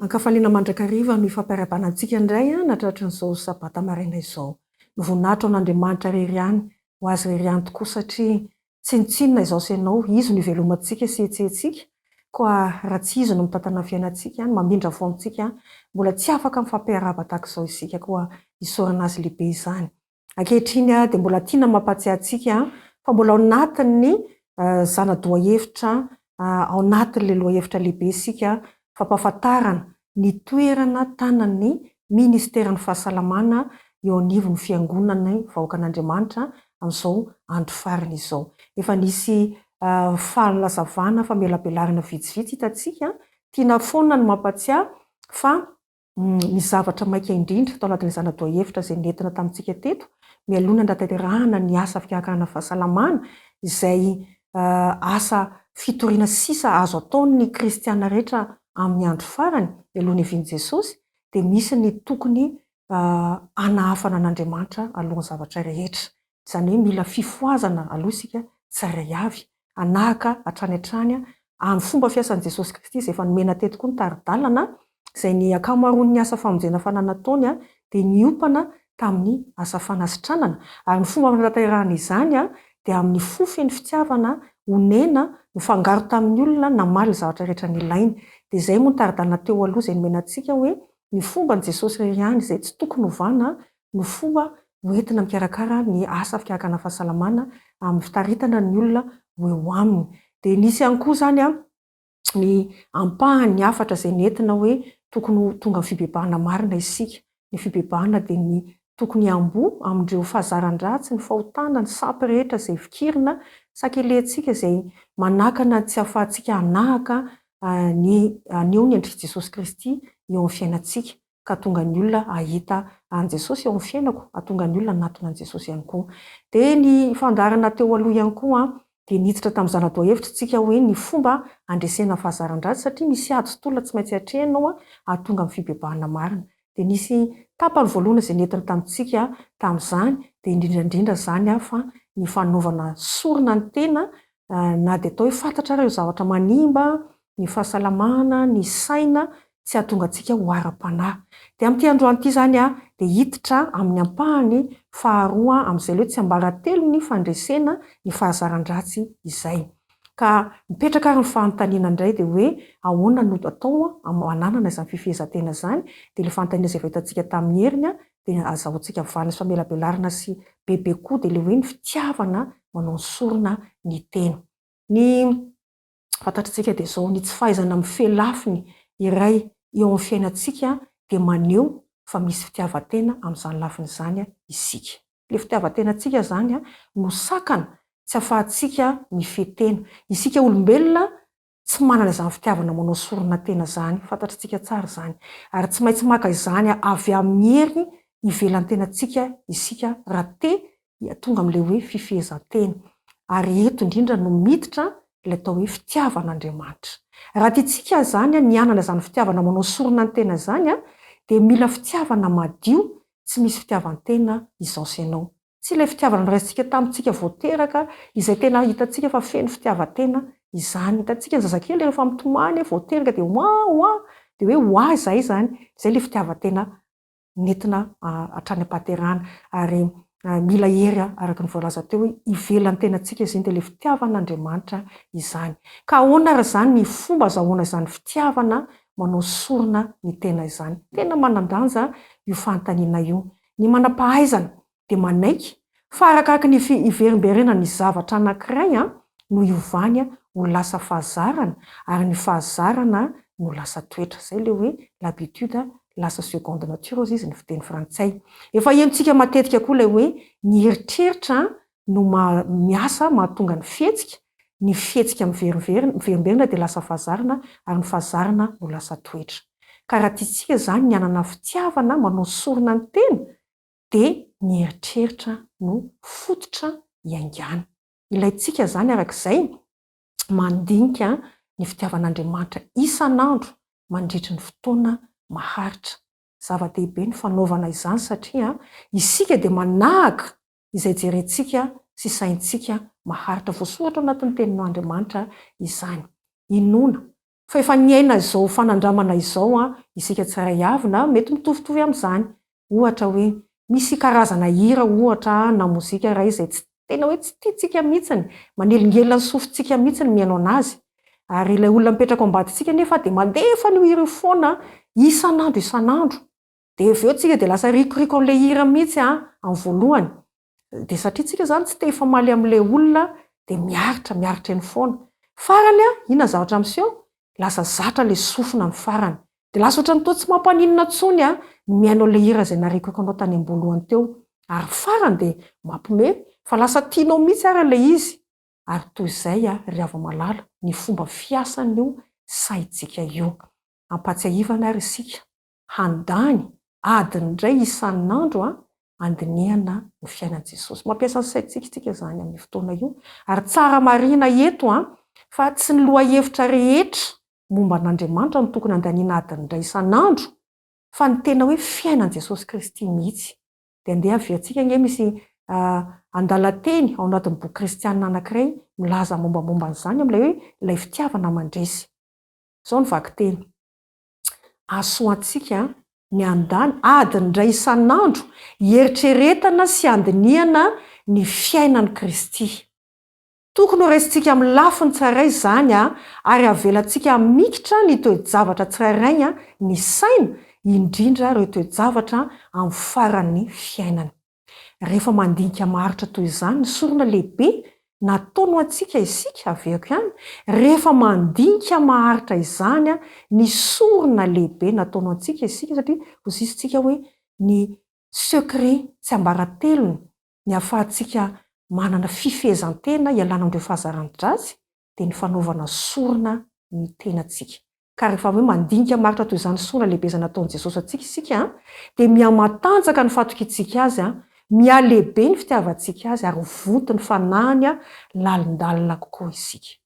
Ankafaliana mandrakariva no ifampiarabana antsika indray natratra n'izao sabata maraina izao. Voninahitra n'Andriamanitra rery ihany, ho azy rery ihany tokoa satria tsy nitsinona izao sy ianao, izy no ivelomantsika sy hetsehtsika. Koa raha tsy izy no mitantana fiainantsika, mamindra fo amintsika, mbola tsy afaka mifampiaraba tahaka izao isika koa isaorana azy lehibe izany. Ankehitriny dia mbola tiana mampatsiahy antsika fa mbola ao anatin'ny zana-doha hevitra, ao anatin'ilay loha hevitra lehibe isika fampahafantarana ny toerana tanan'ny ministeran'ny fahasalamana eo anivon'ny fiangonana vahoaka an'Andriamanitra amin'izao andro farany izao. Efa nisy fahalazavana famelabelarana vitsivitsy hitantsika, tiana foana ny mampatsiahy fa ny zavatra maika indrindra tao anatin'ny zana-doha hevitra izay nentina tamintsika teto, mialoana ndaterahana ny asa fikarakarana fahasalamana izay asa fitoriana sisa azo ataon'ny kristiana rehetra amin'ny andro farany alohan'ny hivian'i Jesosy, dia misy ny tokony hanahafana an'Andriamanitra alohan'ny zavatra rehetra. Izany hoe mila fifoazana aloha isika tsirairay avy, anahaka hatrany hatrany amin'ny fomba fiasan'i Jesosy Kristy izay efa nomena teto koa ny tari-dalana, izay ny akamaroan'ny asa famonjena fananataony dia niompana tamin'ny asa fanasitranana. Ary ny fomba fananterahana izany dia amin'ny fofeny fitiavana onena mifangaro tamin'ny olona namaly zavatra rehetra nilainy. Dia izay moa ny tari-dalana teo aloha izay nomena antsika hoe ny fomba ny Jesosy rery ihany izay tsy tokony hovana no fomba hoentina mikarakara ny asa fikarakarana fahasalamana amin'ny fitaritana ny olona ho eo aminy. Dia nisy ihany koa izany ny ampahany hafatra izay nentina hoe tokony tonga amin'ny fibebahana marina isika. Ny fibebahana dia ny tokony ambo amin'ireo fahazaran-dratsy, ny fahotana, ny sampy rehetra izay fikirina sakelentsika izay manakana tsy ahafahantsika hanahaka aneo ny endrik'i Jesosy Kristy eo amin'ny fiainantsika, ka tonga ny olona ahita an Jesosy eo amin'ny fiainako, atonga ny olona natona an Jesosy ihany koa. Dia ny fandarana teo aloha ihany koa dia niditra tamin'ny zana-doha hevitra tsika hoe ny fomba andresena fahazaran-dratsy, satria misy ady sy tolona tsy maintsy hatrehanao ahatonga amin'ny fibebahana marina. Dia nisy tapany voalohana izay nentina tamintsika tamin'izany, dia indrindrandrindra izany fa ny fanaovana sorona ny tena, na dia atao hoe fantatra ireo zavatra manimba ny fahasalamana, ny saina, tsy ahatonga antsika ho ara-panahy. Dia amin'ity androany ity izany dia hiditra amin'ny ampahany faharoa amin'izay hoe tsy ambaratelo ny fandresena ny fahazaran-dratsy izay. Ka mipetraka ary ny fanontaniana indray dia hoe ahoana no atao hananana izany fifehezan-tena izany. Dia ilay fanontaniana izay vahitantsika tamin'ny heriny dia azahoantsika valina sy famelabelarana sy bebe koa dia ilay hoe ny fitiavana manao ny sorona ny tena. Ny fantatritsika dia zao ny tsy fahaizana mifelafiny iray eo amin'ny fiainantsika dia maneho fa misy fitiavan-tena amin'izany lafiny izany isika. Le fitiavan-tenantsika zany no sakana tsy afahantsika mifetena. Isika olombelona tsy manana izany fitiavana manao sorona tena zany, fantatritsika tsara zany. Ary tsy maintsy maka izany avy amin'ny hery ivelan'ny tenantsika isika raha tonga amin'ilay hoe fifehezan-tena. Ary eto indrindra no miditra ilay atao hoe fitiavan'Andriamanitra. Raha tiantsika zany ny anana izany fitiavana manao sorona ny tena zany dia mila fitiavana madio, tsy misy fitiavan-tena izao sy ianao. Tsy ilay fitiavana noraisintsika tamintsika voateraka izay tena hitantsika fa feno fitiavan-tena izany. Hitantsika ny zazakely rehefa mitomany voateraka dia dia hoe izay zany. Izay ilay fitiavan-tena nentina hatrany am-pahaterana. Ary mila hery araka ny voalaza teo hoe ivelan'ny tenantsika izany dia ilay fitiavan'Andriamanitra izany. Ka ahoana ary zany ny fomba azahoana izany fitiavana manao sorona ny tena izany. Tena manan-danja io fanontaniana io. Ny manam-pahaizana dia manaiky fa arakaraka ny iverimberena ny zavatra anankiray no iovany ho lasa fahazarana, ary ny fahazarana no lasa toetra. Izay ilay hoe l'habitude lasa seconde nature ozy izy ny fiteny frantsay. Efa henontsika matetika koa ilay hoe ny eritreritra no miasa mahatonga ny fihetsika, ny fihetsika miverimberina dia lasa fahazarana, ary ny fahazarana no lasa toetra. Ka raha tiantsika zany ny anana fitiavana manao sorona ny tena dia ny eritreritra no fototra iaingana. Ilayntsika zany arak'izay mandinika ny fitiavan'Andriamanitra isan'andro mandritra ny fotoana maharitra. Zava-dehibe ny fanaovana izany satria isika dia manahaka izay jerentsika sy saintsika maharitra. Voasoratra ao anatin'ny tenin'Andriamanitra izany. Inona fa efa niaina izao fanandramana izao isika tsirairay avy na mety mitovitovy amin'izany. Ohatra hoe misy karazana hira ohatra na mozika iray izay tena hoe tsy tiantsika mihitsiny, manelingelina ny sofintsika mihitsiny mihaino anazy. Ary ilay olona mipetraka ao ambadintsika nefa dia mandefa ny hira foana isan'andro. Dia avy eo tsika dia lasa rikoriko amin'ilay hira mihitsy amin'ny voalohany. Dia satria tsika zany tsy te hifamaly amin'ilay olona dia miaritra eny foana. Farany inona zavatra miseho? Lasa zatra ilay sofina ny farany. Dia lasa ohatran'ny toa tsy mampaninona intsony ny mihaino ilay hira izay narikoriko anao tany am-boalohany teo. Ary farany dia mampiomehy fa lasa tianao mihitsy ary ilay izy. Ary toy izay ry hava-malala ny fomba fiasan'io saintsika io. Ampatsiahivana ary isika handany adiny indray isan'andro andinihana ny fiainan'i Jesosy. Mampiasa ny saintsika isika zany amin'ny fotoana io. Ary tsara marina eto fa tsy ny lohahevitra rehetra momba an'Andriamanitra no tokony andaniana adiny indray isan'andro, fa ny tena hoe fiainan'i Jesosy Kristy mihitsy. Dia andeha aveantsika nge misy andalan-teny ao anatin'ny boky kristianina anankiray milaza mombamomba an'izany amin'ilay hoe ilay fitiavana mandresy. Izao ny vaky teny. Asoantsika ny andany adiny indray isan'andro eritreretana sy andinihana ny fiainan'i Kristy. Tokony ho raisintsika amin'ny lafiny tsirairay izany ary avelantsika mikitra ny toe-javatra tsirairay ny saina, indrindra ireo toe-javatra amin'ny faran'ny fiainana. Rehefa mandinika maharitra toy izany ny sorona lehibe nataony antsika isika aveako ihany, rehefa mandinika maharitra izany ny sorona lehibe nataony antsika isika, satria vozisitsika hoe ny secret tsy ambaratelony ny ahafahantsika manana fifehezan-tena ialana amin'ireo fahazaran-dratsy dia ny fanaovana sorona ny tenantsika. Ka rehefa hoe mandinika maharitra toy izany sorona lehibe izay nataon'i Jesosy antsika isika dia miha-matanjaka ny fatokiantsika azy, miha-lehibe ny fitiavantsika azy, ary vonto ny fanahiny lalindalina kokoa isika.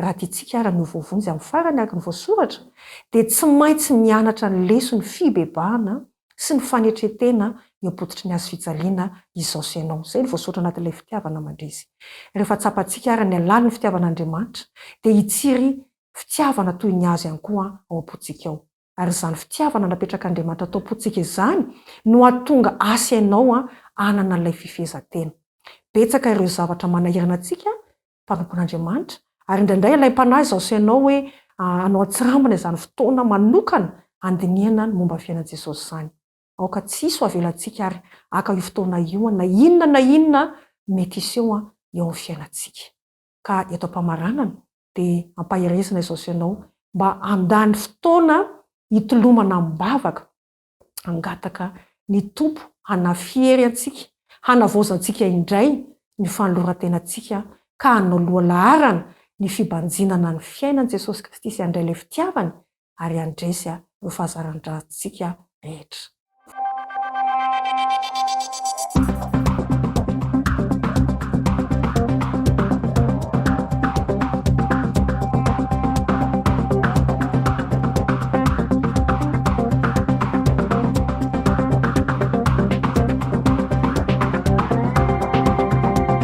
Raha tiantsika ary ny vovonjy amin'ny farany araka ny voasoratra dia tsy maintsy mianatra ny lesony fibebahana sy ny fanetretena eo am-pototry ny azo fijaliana izao sy ianao. Izay ny voasoratra anatin'ilay fitiavana mandresy. Rehefa tsapantsika ary ny alala ny fitiavan'Andriamanitra dia hitsiry fitiavana toy ny azy ihany koa ao am-potsika ao. Ary izany fitiavana napetraka Andriamanitra atao am-potsika izany no ahatonga asa ianao anana ilay fifehezan-tena. Betsaka ireo zavatra manahirana antsika mpanompon'Andriamanitra, ary indraindray ilaim-panahy izao sy ianao hoe anao atsirambina izany fotoana manokana andinihana ny momba fiainan'i Jesosy izany. Aoka tsisy ho avelantsika ary aka io fotoana io na inona mety iseho eo amin'ny fiainantsika. Ka eto am-pamaranana dia ampahirizana izao sy ianao mba andany fotoana hitolomana mibavaka angataka ny tompo hanafiery antsika hanavozantsika indray ny fanoloran-tenantsika ka hanao lohalaharana ny fibanjinana ny fiainan' Jesosy Kristy sy handray ilay fitiavany ary handresy ireo fahazaran-drantsika rehetra.